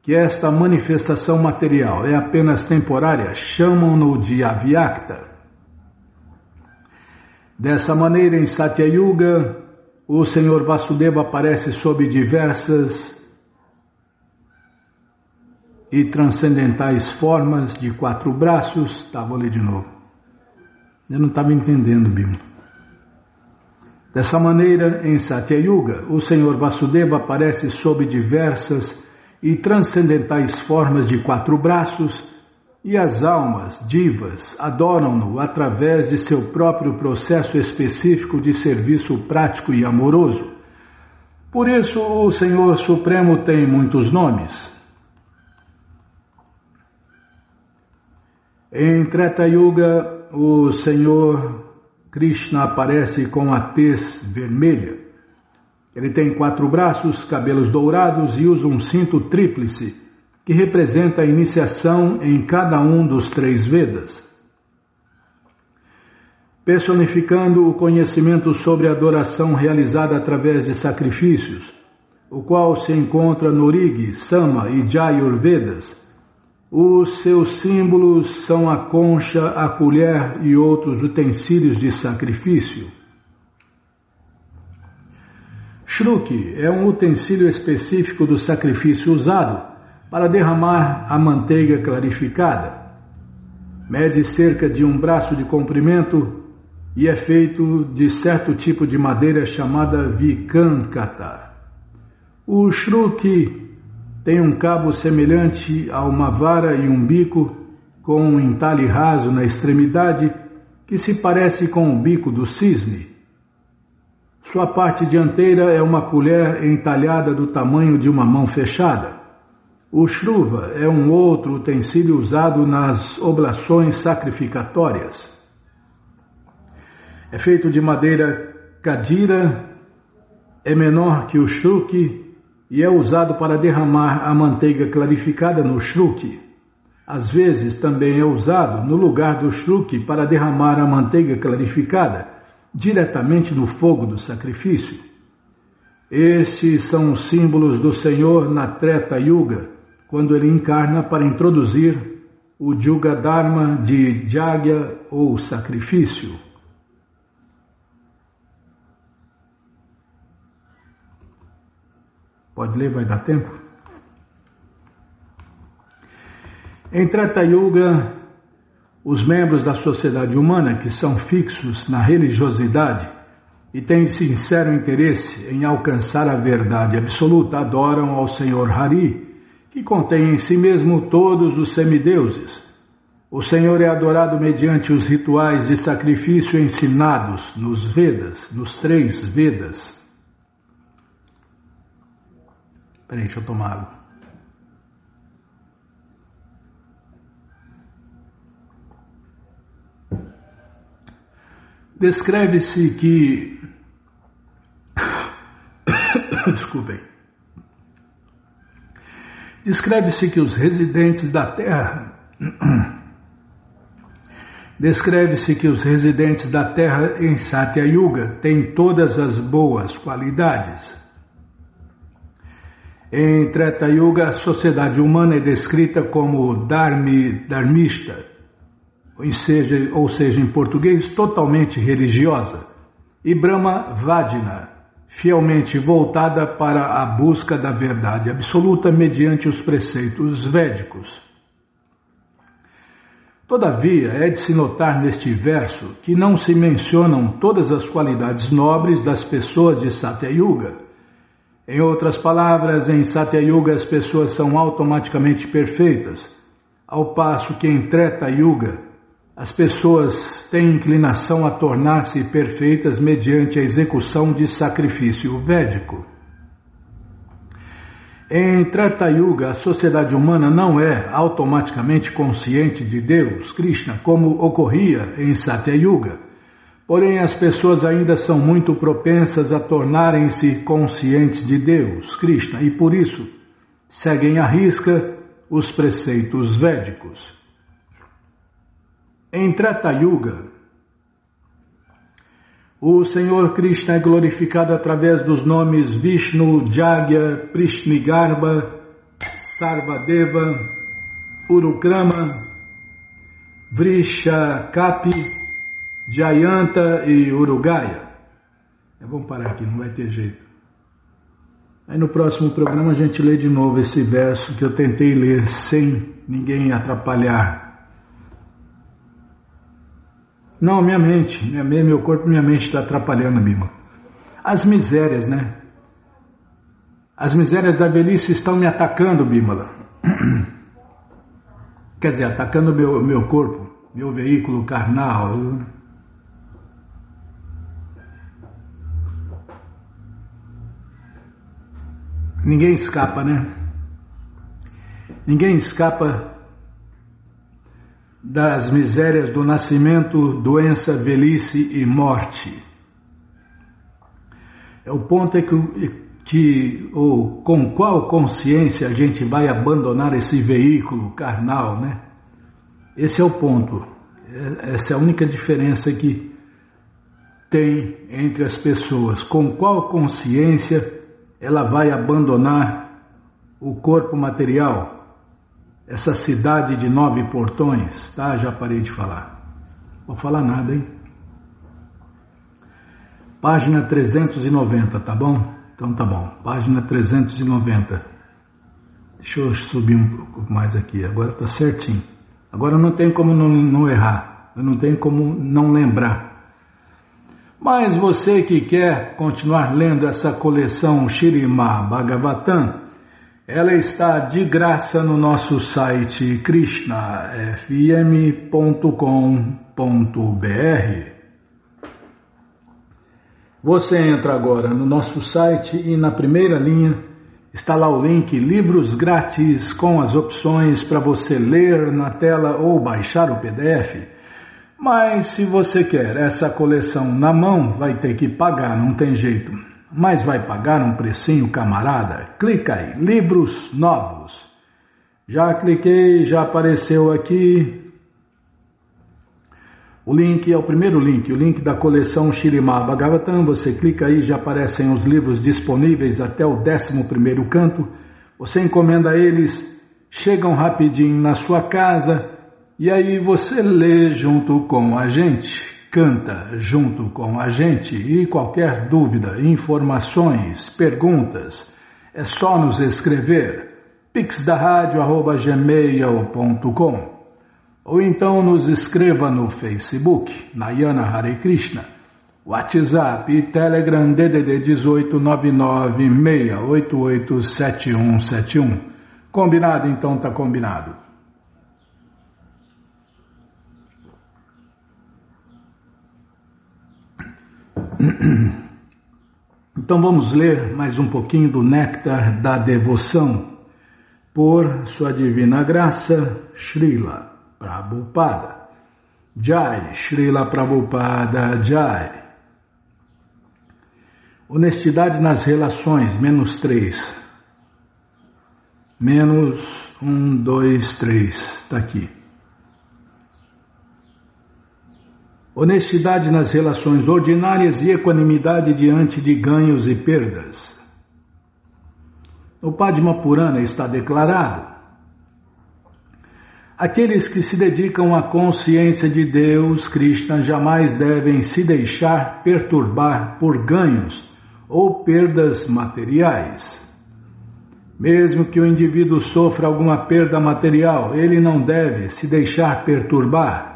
que esta manifestação material é apenas temporária chamam-no de Avyakta. Dessa maneira, em Satya Yuga, o Senhor Vasudeva aparece sob diversas e transcendentais formas de 4 braços. Vou ler de novo. Eu não estava entendendo, Bima. Dessa maneira, em Satya Yuga, o Senhor Vasudeva aparece sob diversas e transcendentais formas de 4 braços, e as almas divas adoram-no através de seu próprio processo específico de serviço prático e amoroso. Por isso, o Senhor Supremo tem muitos nomes. Em Treta Yuga, o Senhor Krishna aparece com a tez vermelha. Ele tem 4 braços, cabelos dourados e usa um cinto tríplice, que representa a iniciação em cada um dos 3 Vedas. Personificando o conhecimento sobre a adoração realizada através de sacrifícios, o qual se encontra no Rig, Sama e Jayurvedas. Os seus símbolos são a concha, a colher e outros utensílios de sacrifício. Shruti é um utensílio específico do sacrifício usado para derramar a manteiga clarificada. Mede cerca de um braço de comprimento e é feito de certo tipo de madeira chamada Vikankata. O Shruti tem um cabo semelhante a uma vara e um bico com um entalhe raso na extremidade que se parece com o bico do cisne. Sua parte dianteira é uma colher entalhada do tamanho de uma mão fechada. O shruva é um outro utensílio usado nas oblações sacrificatórias. É feito de madeira kadira, é menor que o shruti e é usado para derramar a manteiga clarificada no shruti. Às vezes também é usado no lugar do shruti para derramar a manteiga clarificada diretamente no fogo do sacrifício. Estes são os símbolos do Senhor na Treta Yuga, quando ele encarna para introduzir o Yuga Dharma de Yajna ou sacrifício. Pode ler, vai dar tempo? Em Treta Yuga, os membros da sociedade humana que são fixos na religiosidade e têm sincero interesse em alcançar a verdade absoluta adoram ao Senhor Hari, que contém em si mesmo todos os semideuses. O Senhor é adorado mediante os rituais de sacrifício ensinados nos Vedas, nos 3 Vedas. Peraí, deixa eu tomar água. Descreve-se que... Desculpem. Descreve-se que os residentes da Terra... Descreve-se que os residentes da Terra em Satya Yuga têm todas as boas qualidades. Em Treta Yuga, a sociedade humana é descrita como dharmista, ou seja, em português, totalmente religiosa, e Brahma Vajna, fielmente voltada para a busca da verdade absoluta mediante os preceitos védicos. Todavia, é de se notar neste verso que não se mencionam todas as qualidades nobres das pessoas de Satya Yuga. Em outras palavras, em Satya Yuga as pessoas são automaticamente perfeitas, ao passo que em Treta Yuga as pessoas têm inclinação a tornar-se perfeitas mediante a execução de sacrifício védico. Em Treta Yuga, a sociedade humana não é automaticamente consciente de Deus, Krishna, como ocorria em Satya Yuga. Porém, as pessoas ainda são muito propensas a tornarem-se conscientes de Deus, Krishna, e por isso seguem à risca os preceitos védicos. Em Treta Yuga, o Senhor Krishna é glorificado através dos nomes Vishnu, Jagya, Prishnigarbha, Sarvadeva, Urukrama, Vrishakapi, Jayanta e Urugaya. Vamos parar aqui, não vai ter jeito. Aí no próximo programa a gente lê de novo esse verso que eu tentei ler sem ninguém atrapalhar. Não, minha mente, meu corpo e minha mente está atrapalhando, Bima. As misérias, né? As misérias da velhice estão me atacando, Bimala. Quer dizer, atacando meu corpo, meu veículo carnal. Ninguém escapa, né? Ninguém escapa das misérias do nascimento, doença, velhice e morte. O ponto é com qual consciência a gente vai abandonar esse veículo carnal, né? Esse é o ponto. Essa é a única diferença que tem entre as pessoas. Com qual consciência ela vai abandonar o corpo material, essa cidade de 9 portões, tá? Já parei de falar. Vou falar nada, hein? Página 390, tá bom? Então tá bom, página 390. Deixa eu subir um pouco mais aqui, agora tá certinho. Agora não tem como não errar, não tem como não lembrar. Mas você que quer continuar lendo essa coleção Śrīmad Bhagavatam, ela está de graça no nosso site krishnafm.com.br. Você entra agora no nosso site e na primeira linha está lá o link Livros Grátis com as opções para você ler na tela ou baixar o PDF. Mas se você quer essa coleção na mão, vai ter que pagar, não tem jeito. Mas vai pagar um precinho, camarada? Clica aí, Livros Novos. Já cliquei, já apareceu aqui. O link é o primeiro link, o link da coleção Śrīmad Bhagavatam. Você clica aí, já aparecem os livros disponíveis até o 11º canto. Você encomenda eles, chegam rapidinho na sua casa e aí você lê junto com a gente, canta junto com a gente. E qualquer dúvida, informações, perguntas, é só nos escrever pixdaradio@gmail.com. Ou então nos escreva no Facebook, Nayana Hare Krishna, WhatsApp e Telegram DDD 18 996887171. Combinado? Então tá combinado. Então vamos ler mais um pouquinho do Néctar da Devoção, por Sua Divina Graça, Srila Prabhupada. Jai, Srila Prabhupada, Jai. Honestidade nas relações, -3. -1, 2, 3, está aqui. Honestidade nas relações ordinárias e equanimidade diante de ganhos e perdas. No Padma Purana está declarado: aqueles que se dedicam à consciência de Deus, Krishna, jamais devem se deixar perturbar por ganhos ou perdas materiais. Mesmo que o indivíduo sofra alguma perda material, ele não deve se deixar perturbar,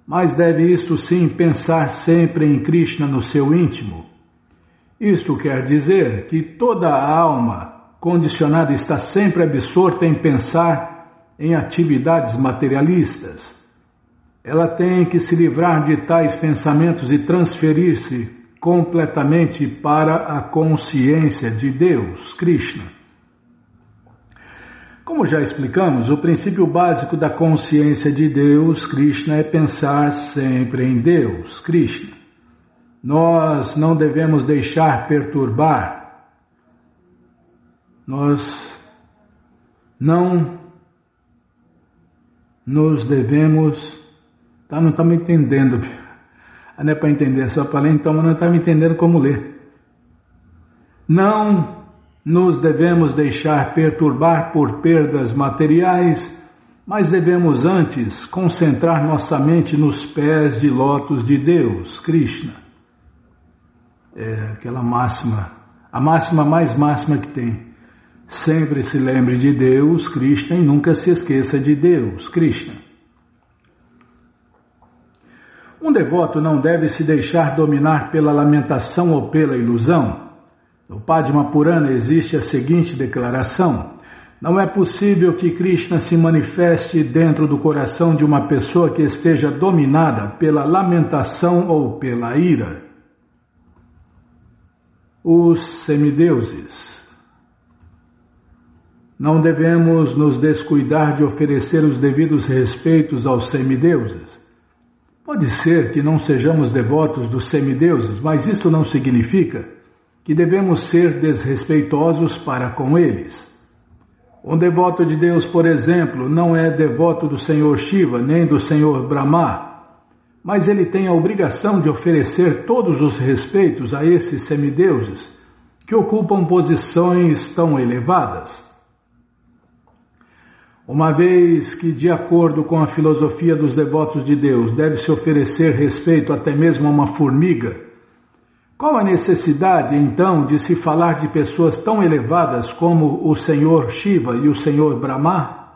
mas deve isto sim pensar sempre em Krishna no seu íntimo. Isto quer dizer que toda a alma condicionada está sempre absorta em pensar em atividades materialistas. Ela tem que se livrar de tais pensamentos e transferir-se completamente para a consciência de Deus, Krishna. Como já explicamos, o princípio básico da consciência de Deus, Krishna, é pensar sempre em Deus, Krishna. Nós não devemos deixar perturbar. Nós não nos devemos... não está me entendendo. Não é para entender, só para ler, então, mas não está me entendendo como ler. Não nos devemos deixar perturbar por perdas materiais, mas devemos antes concentrar nossa mente nos pés de lótus de Deus, Krishna. É aquela máxima, a máxima mais máxima que tem. Sempre se lembre de Deus, Krishna, e nunca se esqueça de Deus, Krishna. Um devoto não deve se deixar dominar pela lamentação ou pela ilusão. No Padma Purana existe a seguinte declaração: não é possível que Krishna se manifeste dentro do coração de uma pessoa que esteja dominada pela lamentação ou pela ira. Os semideuses. Não devemos nos descuidar de oferecer os devidos respeitos aos semideuses. Pode ser que não sejamos devotos dos semideuses, mas isto não significa que devemos ser desrespeitosos para com eles. Um devoto de Deus, por exemplo, não é devoto do Senhor Shiva nem do Senhor Brahma, mas ele tem a obrigação de oferecer todos os respeitos a esses semideuses, que ocupam posições tão elevadas. Uma vez que, de acordo com a filosofia dos devotos de Deus, deve-se oferecer respeito até mesmo a uma formiga, qual a necessidade, então, de se falar de pessoas tão elevadas como o Senhor Shiva e o Senhor Brahma?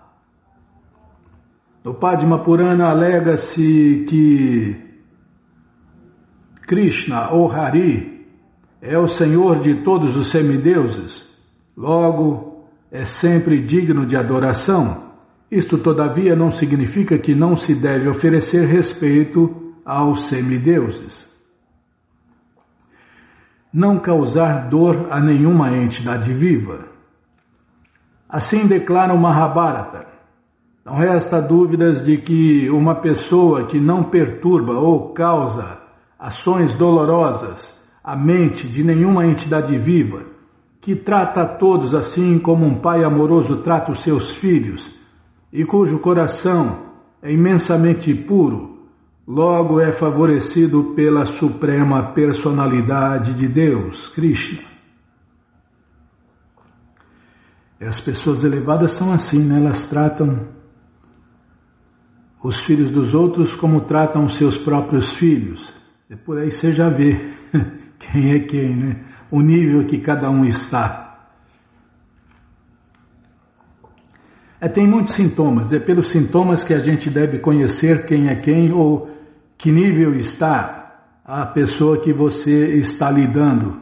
No Padma Purana alega-se que Krishna, ou Hari, é o Senhor de todos os semideuses, logo é sempre digno de adoração. Isto, todavia, não significa que não se deve oferecer respeito aos semideuses. Não causar dor a nenhuma entidade viva. Assim declara o Mahabharata. Não resta dúvidas de que uma pessoa que não perturba ou causa ações dolorosas à mente de nenhuma entidade viva, que trata a todos assim como um pai amoroso trata os seus filhos, e cujo coração é imensamente puro, logo é favorecido pela suprema personalidade de Deus, Krishna. E as pessoas elevadas são assim, né? Elas tratam os filhos dos outros como tratam seus próprios filhos. E por aí você já vê quem é quem, né? O nível que cada um está. Tem muitos sintomas, é pelos sintomas que a gente deve conhecer quem é quem ou que nível está a pessoa que você está lidando.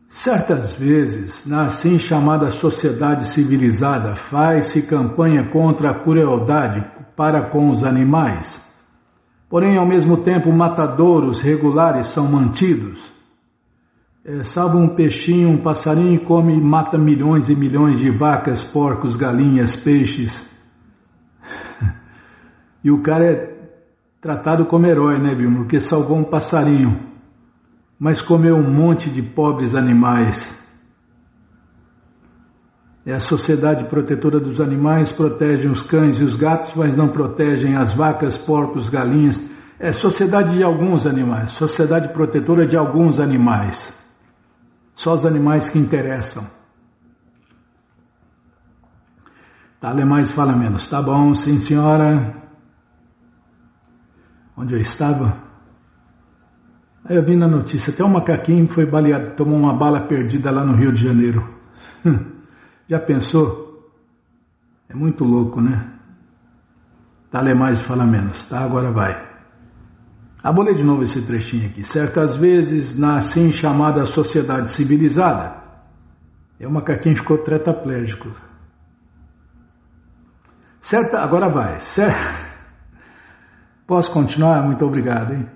Certas vezes, na assim chamada sociedade civilizada, faz-se campanha contra a crueldade para com os animais. Porém, ao mesmo tempo, matadouros regulares são mantidos. Salva um peixinho, um passarinho e come e mata milhões e milhões de vacas, porcos, galinhas, peixes. E o cara é tratado como herói, né, Vilma? Porque salvou um passarinho, mas comeu um monte de pobres animais. A Sociedade Protetora dos Animais protege os cães e os gatos, mas não protegem as vacas, porcos, galinhas. É Sociedade de alguns animais, Sociedade Protetora de alguns animais. Só os animais que interessam. Fala mais, fala menos. Tá bom, sim senhora. Onde eu estava? Aí eu vi na notícia, até um macaquinho foi baleado, tomou uma bala perdida lá no Rio de Janeiro. Já pensou? É muito louco, né? Tá, lê mais e fala menos. Tá, agora vai. Vou ler de novo esse trechinho aqui. Certas vezes, na assim chamada sociedade civilizada, o macaquinho ficou tetraplégico. Agora vai. Posso continuar? Muito obrigado, hein?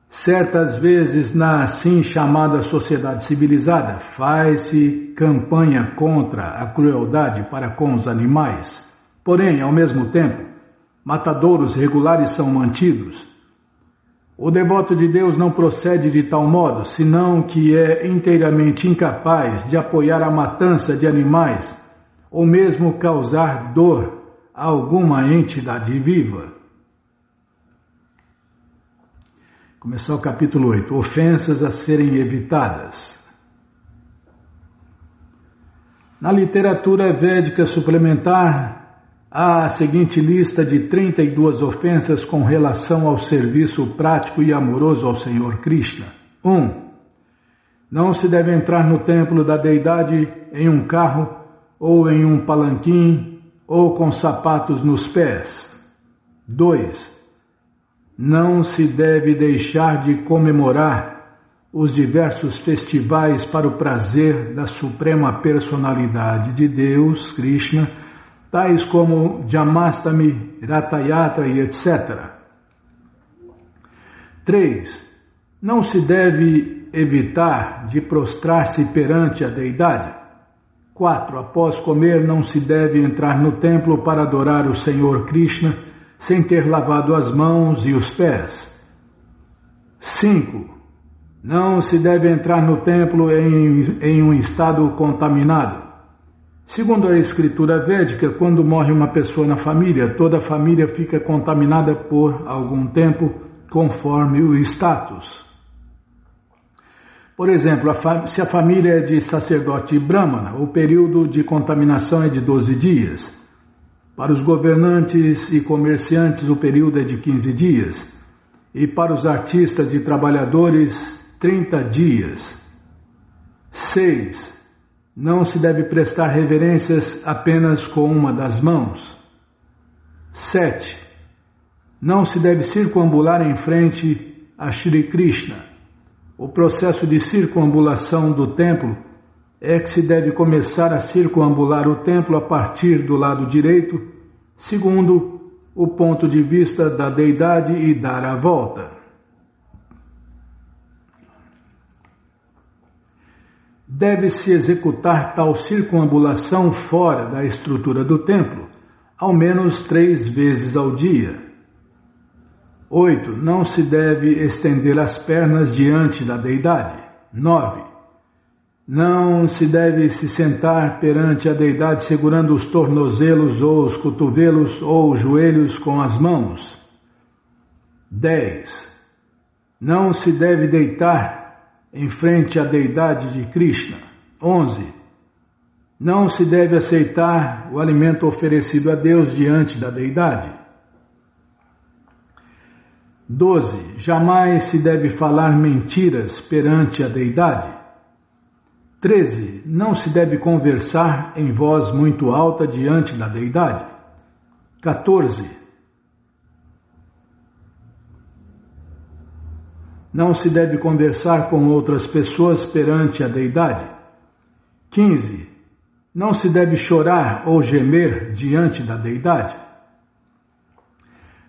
Certas vezes, na assim chamada sociedade civilizada, faz-se campanha contra a crueldade para com os animais. Porém, ao mesmo tempo, matadouros regulares são mantidos. O devoto de Deus não procede de tal modo, senão que é inteiramente incapaz de apoiar a matança de animais ou mesmo causar dor a alguma entidade viva. Começou o capítulo 8. Ofensas a serem evitadas. Na literatura védica suplementar, há a seguinte lista de 32 ofensas com relação ao serviço prático e amoroso ao Senhor Krishna. 1. Não se deve entrar no templo da deidade em um carro ou em um palanquim ou com sapatos nos pés. 2. Não se deve deixar de comemorar os diversos festivais para o prazer da suprema personalidade de Deus, Krishna, tais como Jamastami, Ratayatra e etc. 3. Não se deve evitar de prostrar-se perante a deidade. 4. Após comer, não se deve entrar no templo para adorar o Senhor Krishna sem ter lavado as mãos e os pés. 5. Não se deve entrar no templo em um estado contaminado. Segundo a escritura védica, quando morre uma pessoa na família, toda a família fica contaminada por algum tempo, conforme o status. Por exemplo, se a família é de sacerdote brahmana, o período de contaminação é de 12 dias. Para os governantes e comerciantes, o período é de 15 dias. E para os artistas e trabalhadores, 30 dias. 6. Não se deve prestar reverências apenas com uma das mãos. 7. Não se deve circunambular em frente a Shri Krishna. O processo de circunambulação do templo é que se deve começar a circunambular o templo a partir do lado direito, segundo o ponto de vista da deidade, e dar a volta. Deve-se executar tal circunambulação fora da estrutura do templo, ao menos 3 vezes ao dia. 8. Não se deve estender as pernas diante da deidade. 9. Não se deve se sentar perante a deidade segurando os tornozelos ou os cotovelos ou os joelhos com as mãos. 10. Não se deve deitar em frente à deidade de Krishna. 11. Não se deve aceitar o alimento oferecido a Deus diante da deidade. 12. Jamais se deve falar mentiras perante a deidade. 13. Não se deve conversar em voz muito alta diante da deidade. 14. Não se deve conversar com outras pessoas perante a deidade. 15. Não se deve chorar ou gemer diante da deidade.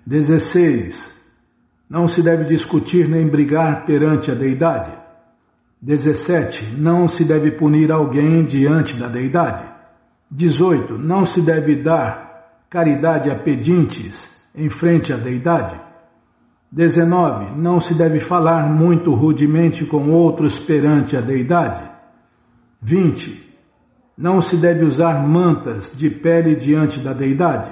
16. Não se deve discutir nem brigar perante a deidade. 17. Não se deve punir alguém diante da deidade. 18. Não se deve dar caridade a pedintes em frente à deidade. 19. Não se deve falar muito rudemente com outros perante a deidade. 20. Não se deve usar mantas de pele diante da deidade.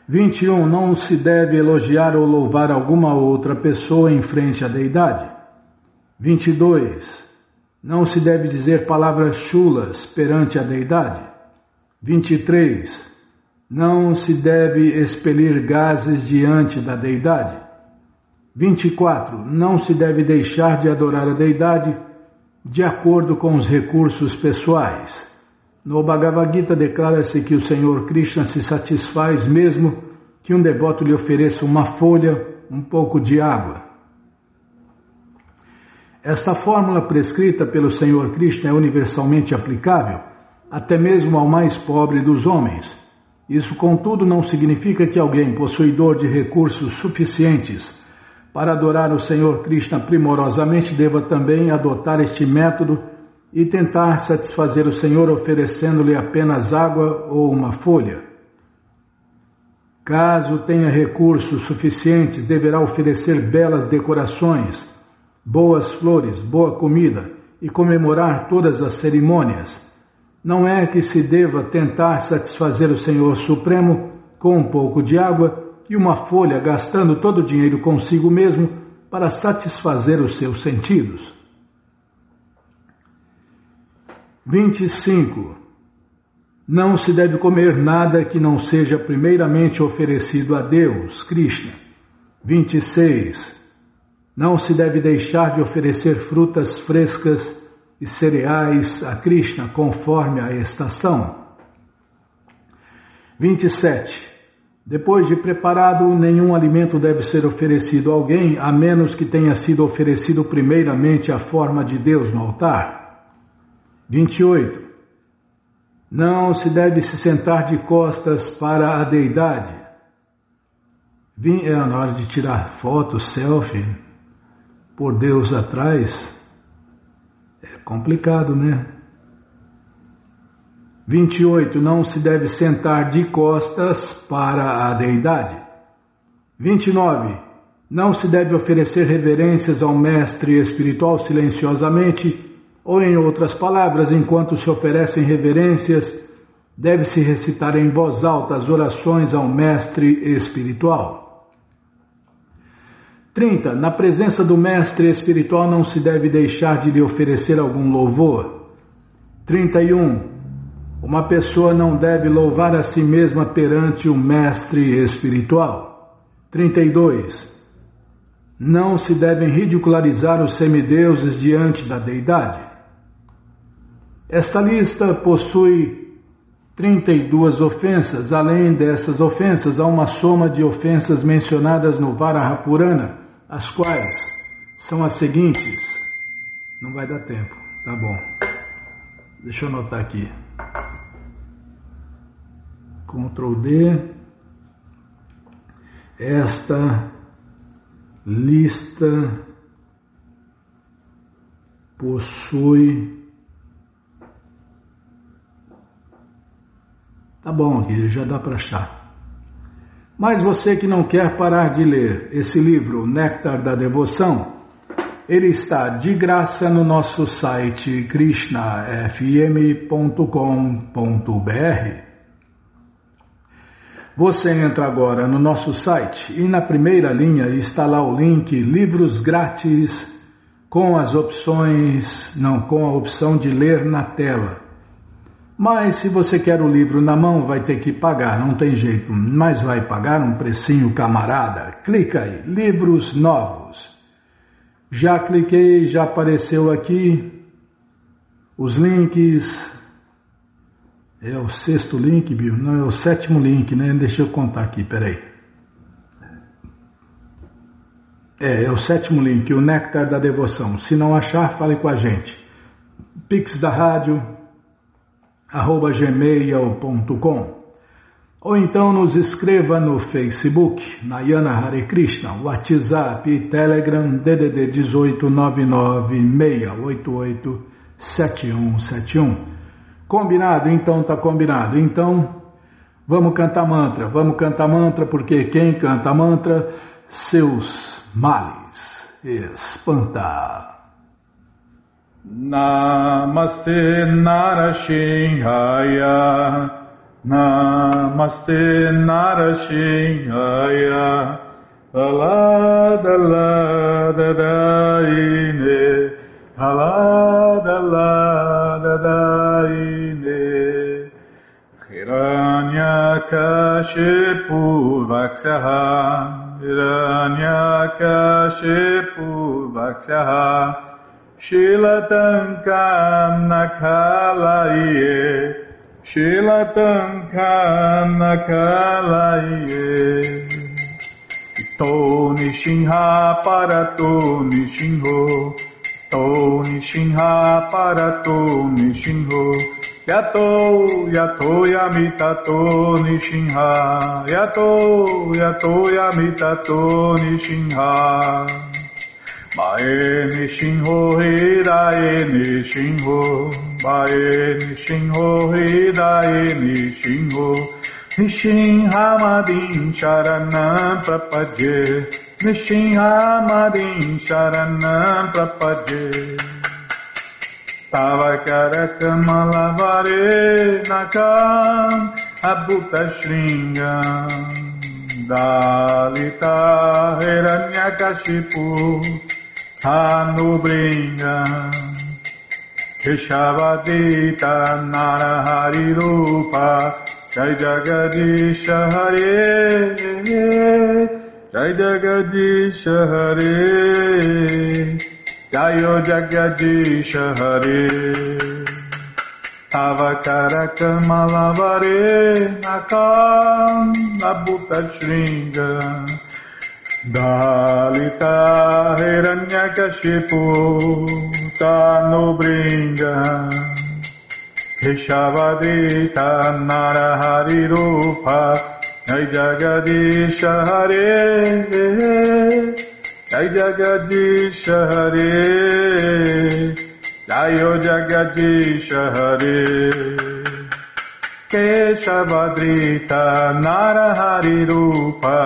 21. Não se deve elogiar ou louvar alguma outra pessoa em frente à deidade. 22. Não se deve dizer palavras chulas perante a deidade. 23. Não se deve expelir gases diante da deidade. 24. Não se deve deixar de adorar a deidade de acordo com os recursos pessoais. No Bhagavad Gita declara-se que o Senhor Krishna se satisfaz mesmo que um devoto lhe ofereça uma folha, um pouco de água. Esta fórmula prescrita pelo Senhor Krishna é universalmente aplicável, até mesmo ao mais pobre dos homens. Isso, contudo, não significa que alguém possuidor de recursos suficientes para adorar o Senhor Krishna primorosamente deva também adotar este método e tentar satisfazer o Senhor oferecendo-lhe apenas água ou uma folha. Caso tenha recursos suficientes, deverá oferecer belas decorações, boas flores, boa comida e comemorar todas as cerimônias. Não é que se deva tentar satisfazer o Senhor Supremo com um pouco de água e uma folha, gastando todo o dinheiro consigo mesmo para satisfazer os seus sentidos. 25. Não se deve comer nada que não seja primeiramente oferecido a Deus, Krishna. 26. Não se deve deixar de oferecer frutas frescas e cereais a Krishna conforme a estação. 27. Depois de preparado, nenhum alimento deve ser oferecido a alguém, a menos que tenha sido oferecido primeiramente à forma de Deus no altar. 28. Não se deve se sentar de costas para a deidade. Na hora de tirar foto, selfie, por Deus atrás, é complicado, né? 28. Não se deve sentar de costas para a deidade. 29. Não se deve oferecer reverências ao mestre espiritual silenciosamente, ou em outras palavras, enquanto se oferecem reverências, deve-se recitar em voz alta as orações ao mestre espiritual. 30. Na presença do mestre espiritual não se deve deixar de lhe oferecer algum louvor. 31. Uma pessoa não deve louvar a si mesma perante o mestre espiritual. 32. Não se devem ridicularizar os semideuses diante da deidade. Esta lista possui 32 ofensas. Além dessas ofensas, há uma soma de ofensas mencionadas no Varaha-purana, as quais são as seguintes. Não vai dar tempo, tá bom. Deixa eu anotar aqui. Ctrl D. Esta lista possui... Tá bom, aqui já dá para achar. Mas você que não quer parar de ler esse livro, O Néctar da Devoção, ele está de graça no nosso site krishnafm.com.br. Você entra agora no nosso site e na primeira linha está lá o link Livros Grátis com as opções, com a opção de ler na tela. Mas se você quer o livro na mão, vai ter que pagar, não tem jeito, mas vai pagar um precinho camarada. Clica aí, livros novos. Já cliquei, já apareceu aqui os links. É o 6º link, Bill? Não, é o 7º link, né? Deixa eu contar aqui, peraí. É o 7º link, o Néctar da Devoção. Se não achar, fale com a gente. Pix da rádio, @gmail.com. Ou então nos escreva no Facebook, Nayana Hare Krishna, WhatsApp e Telegram, DDD 18 99 688 7171. Combinado? Então tá combinado. Então, vamos cantar mantra, porque quem canta mantra, seus males espanta. Namaste Narashinhaya, Namaste Narashinhaya, Aladaladaine, Aladaladaine, Hiranyakashipu Vaksyaha, Hiranyakashipu Vaksyaha, Shilatankam Nakalaye, Shilatankam Nakalaye, To Nishinha Parato Nishinho, To Nishinha Parato Nishinho, Yato Yamitato Nishinha, Yato Yamitato Nishinha, Mae Nishinho Hirae Nishinho, Mae Nishinho Hirae Nishinho, Nishinhamadin Sharanam Prapadye, Nishinhamadin Sharanam Prapadye, Tavakara Kamalavare Nakam Abhuta Shringam, Dalita Hiranyakashipu Hanubringam, Keshavadita Narahari Rupa, Jai Jagadisha Hare, Jai Jagadisha Hare, Jayo Jagadisha Hare, Avakara Kamalavare Nakam Abhuta Shringa, Dalita Hiranyakashipu Tanubringa, Keshavadita Narahari Rupa, Jai Jagadisha Hare, Jai Jagadisha Hare, Jayo Jagadisha Hare, Keshavadrita Narahari Rupa,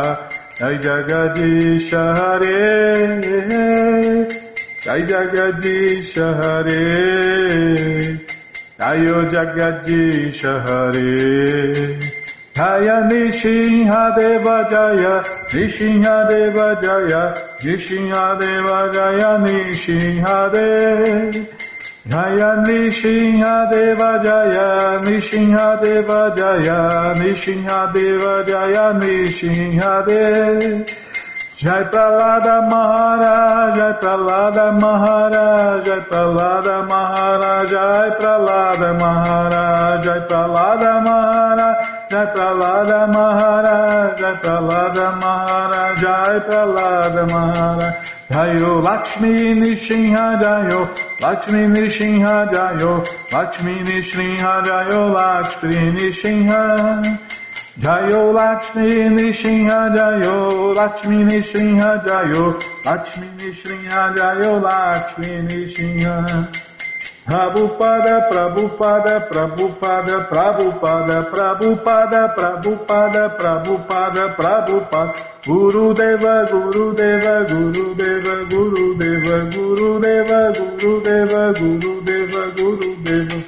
Jai Jagadisha Hare, Jai Jagadisha Hare, Jayo Jagadisha Hare, Jaya Nishinhadeva Jaya, Nishinhadeva Jaya, Nishinhadeva Jaya, Nishinhadeva. Jaya Nishinhadeva Jaya, Nishinhadeva Jaya, Nishinhadeva Jaya, Nishinhadeva. Jai Pralada Maharaj, Jai Pralada Maharaj, Jai Pralada Maharaj, Jai Pralada Maharaj, Jai Pralada Maharaj, Jai Pralada Maharaj, Jai Pralada Maharaj, Jai Pralada Maharaj. Jayo Lakshmi Nishinha Jayo, Lakshmi Nishinha Jayo, Lakshmi Nishinha Jayo, Lakshmi Nishinha. Jayo Lakshmi Nishinha Jayo, Lakshmi Nishinha Jayo, Lakshmi Nishinha Jayo, Lakshmi Nishinha. Prabhupada, Prabhupada, Prabhupada, Prabhupada, Prabhupada, Prabhupada, Prabhupada, Prabhupada, Gurudeva, Gurudeva, Gurudeva, Gurudeva, Gurudeva, Gurudeva, Gurudeva, Gurudeva.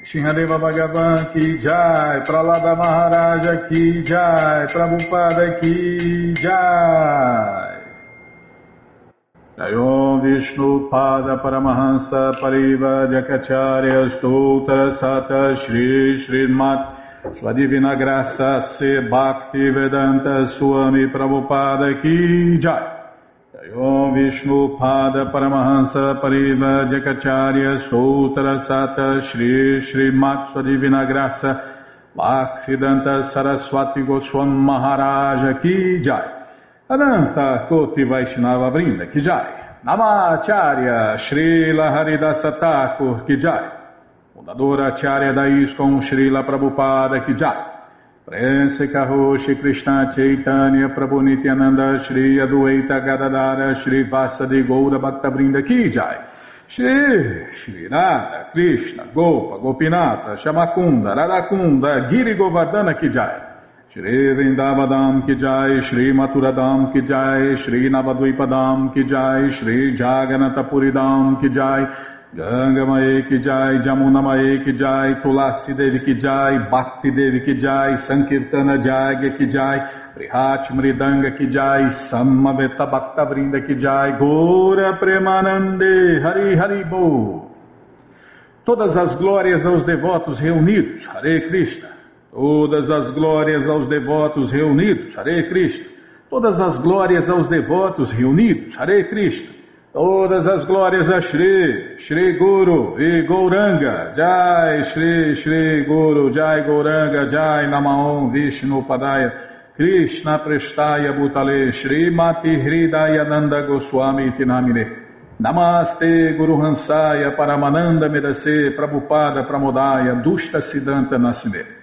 Shinhadeva Bhagavan ki jai, Pralada Maharaja ki jai, Prabhupada ki jai. Jayom Vishnu Pada Paramahansa Pariva Jakacharya Stoutra Sata Shri Srimat Sua Divina Graça Se Bhakti Vedanta Swami Prabhupada ki jai. Jayom Vishnu Pada Paramahansa Pariva Jakacharya Stoutra Sata Shri Srimat Sua Divina Graça Bhaksidanta Saraswati Goswami Maharaja ki jai. Ananta Koti Vaishnava Vrinda ki jai. Namacharya Srila Haridasa Thakur ki jai. Fundadora Acharya da ISKCON Srila Prabhupada ki jai. Prense Kaho Shri Krishna Chaitanya Prabhu Nityananda Shri Adwaita Gadadara Shri Vasadi Goura Bhakta Vrinda ki jai. Shri Radha Krishna Gopa Gopinata Shamakunda Radakunda Giri Govardhana ki jai. Shri Vrindavadam ki jai, Shri Maturadam ki jai, Shri Navadvipadam ki jai, Shri Jaganatapuridam ki jai, Ganga Mae ki jai, Jamuna Mae ki jai, Tulasi Devi ki jai, Bhakti Devi ki jai, Sankirtana Jagya ki jai, Prihat Mridanga ki jai, Samaveta Bhakta Vrinda ki jai, Gora Premanande, Hari Hari Bo. Todas as glórias aos devotos reunidos, Hare Krishna. Todas as glórias aos devotos reunidos, Hare Krishna. Todas as glórias aos devotos reunidos, Hare Krishna. Todas as glórias a Shri, Shri Guru e Gauranga, Jai Shri, Shri Guru, Jai Gauranga, Jai Namaon Vishnu Padaya, Krishna Prestaya Bhutale, Shri Mati Hridaya Nanda Goswami Tinamine. Namaste Guru Hansaya Paramananda Medase Prabhupada Pramodaya Dushta Siddhanta Nasime.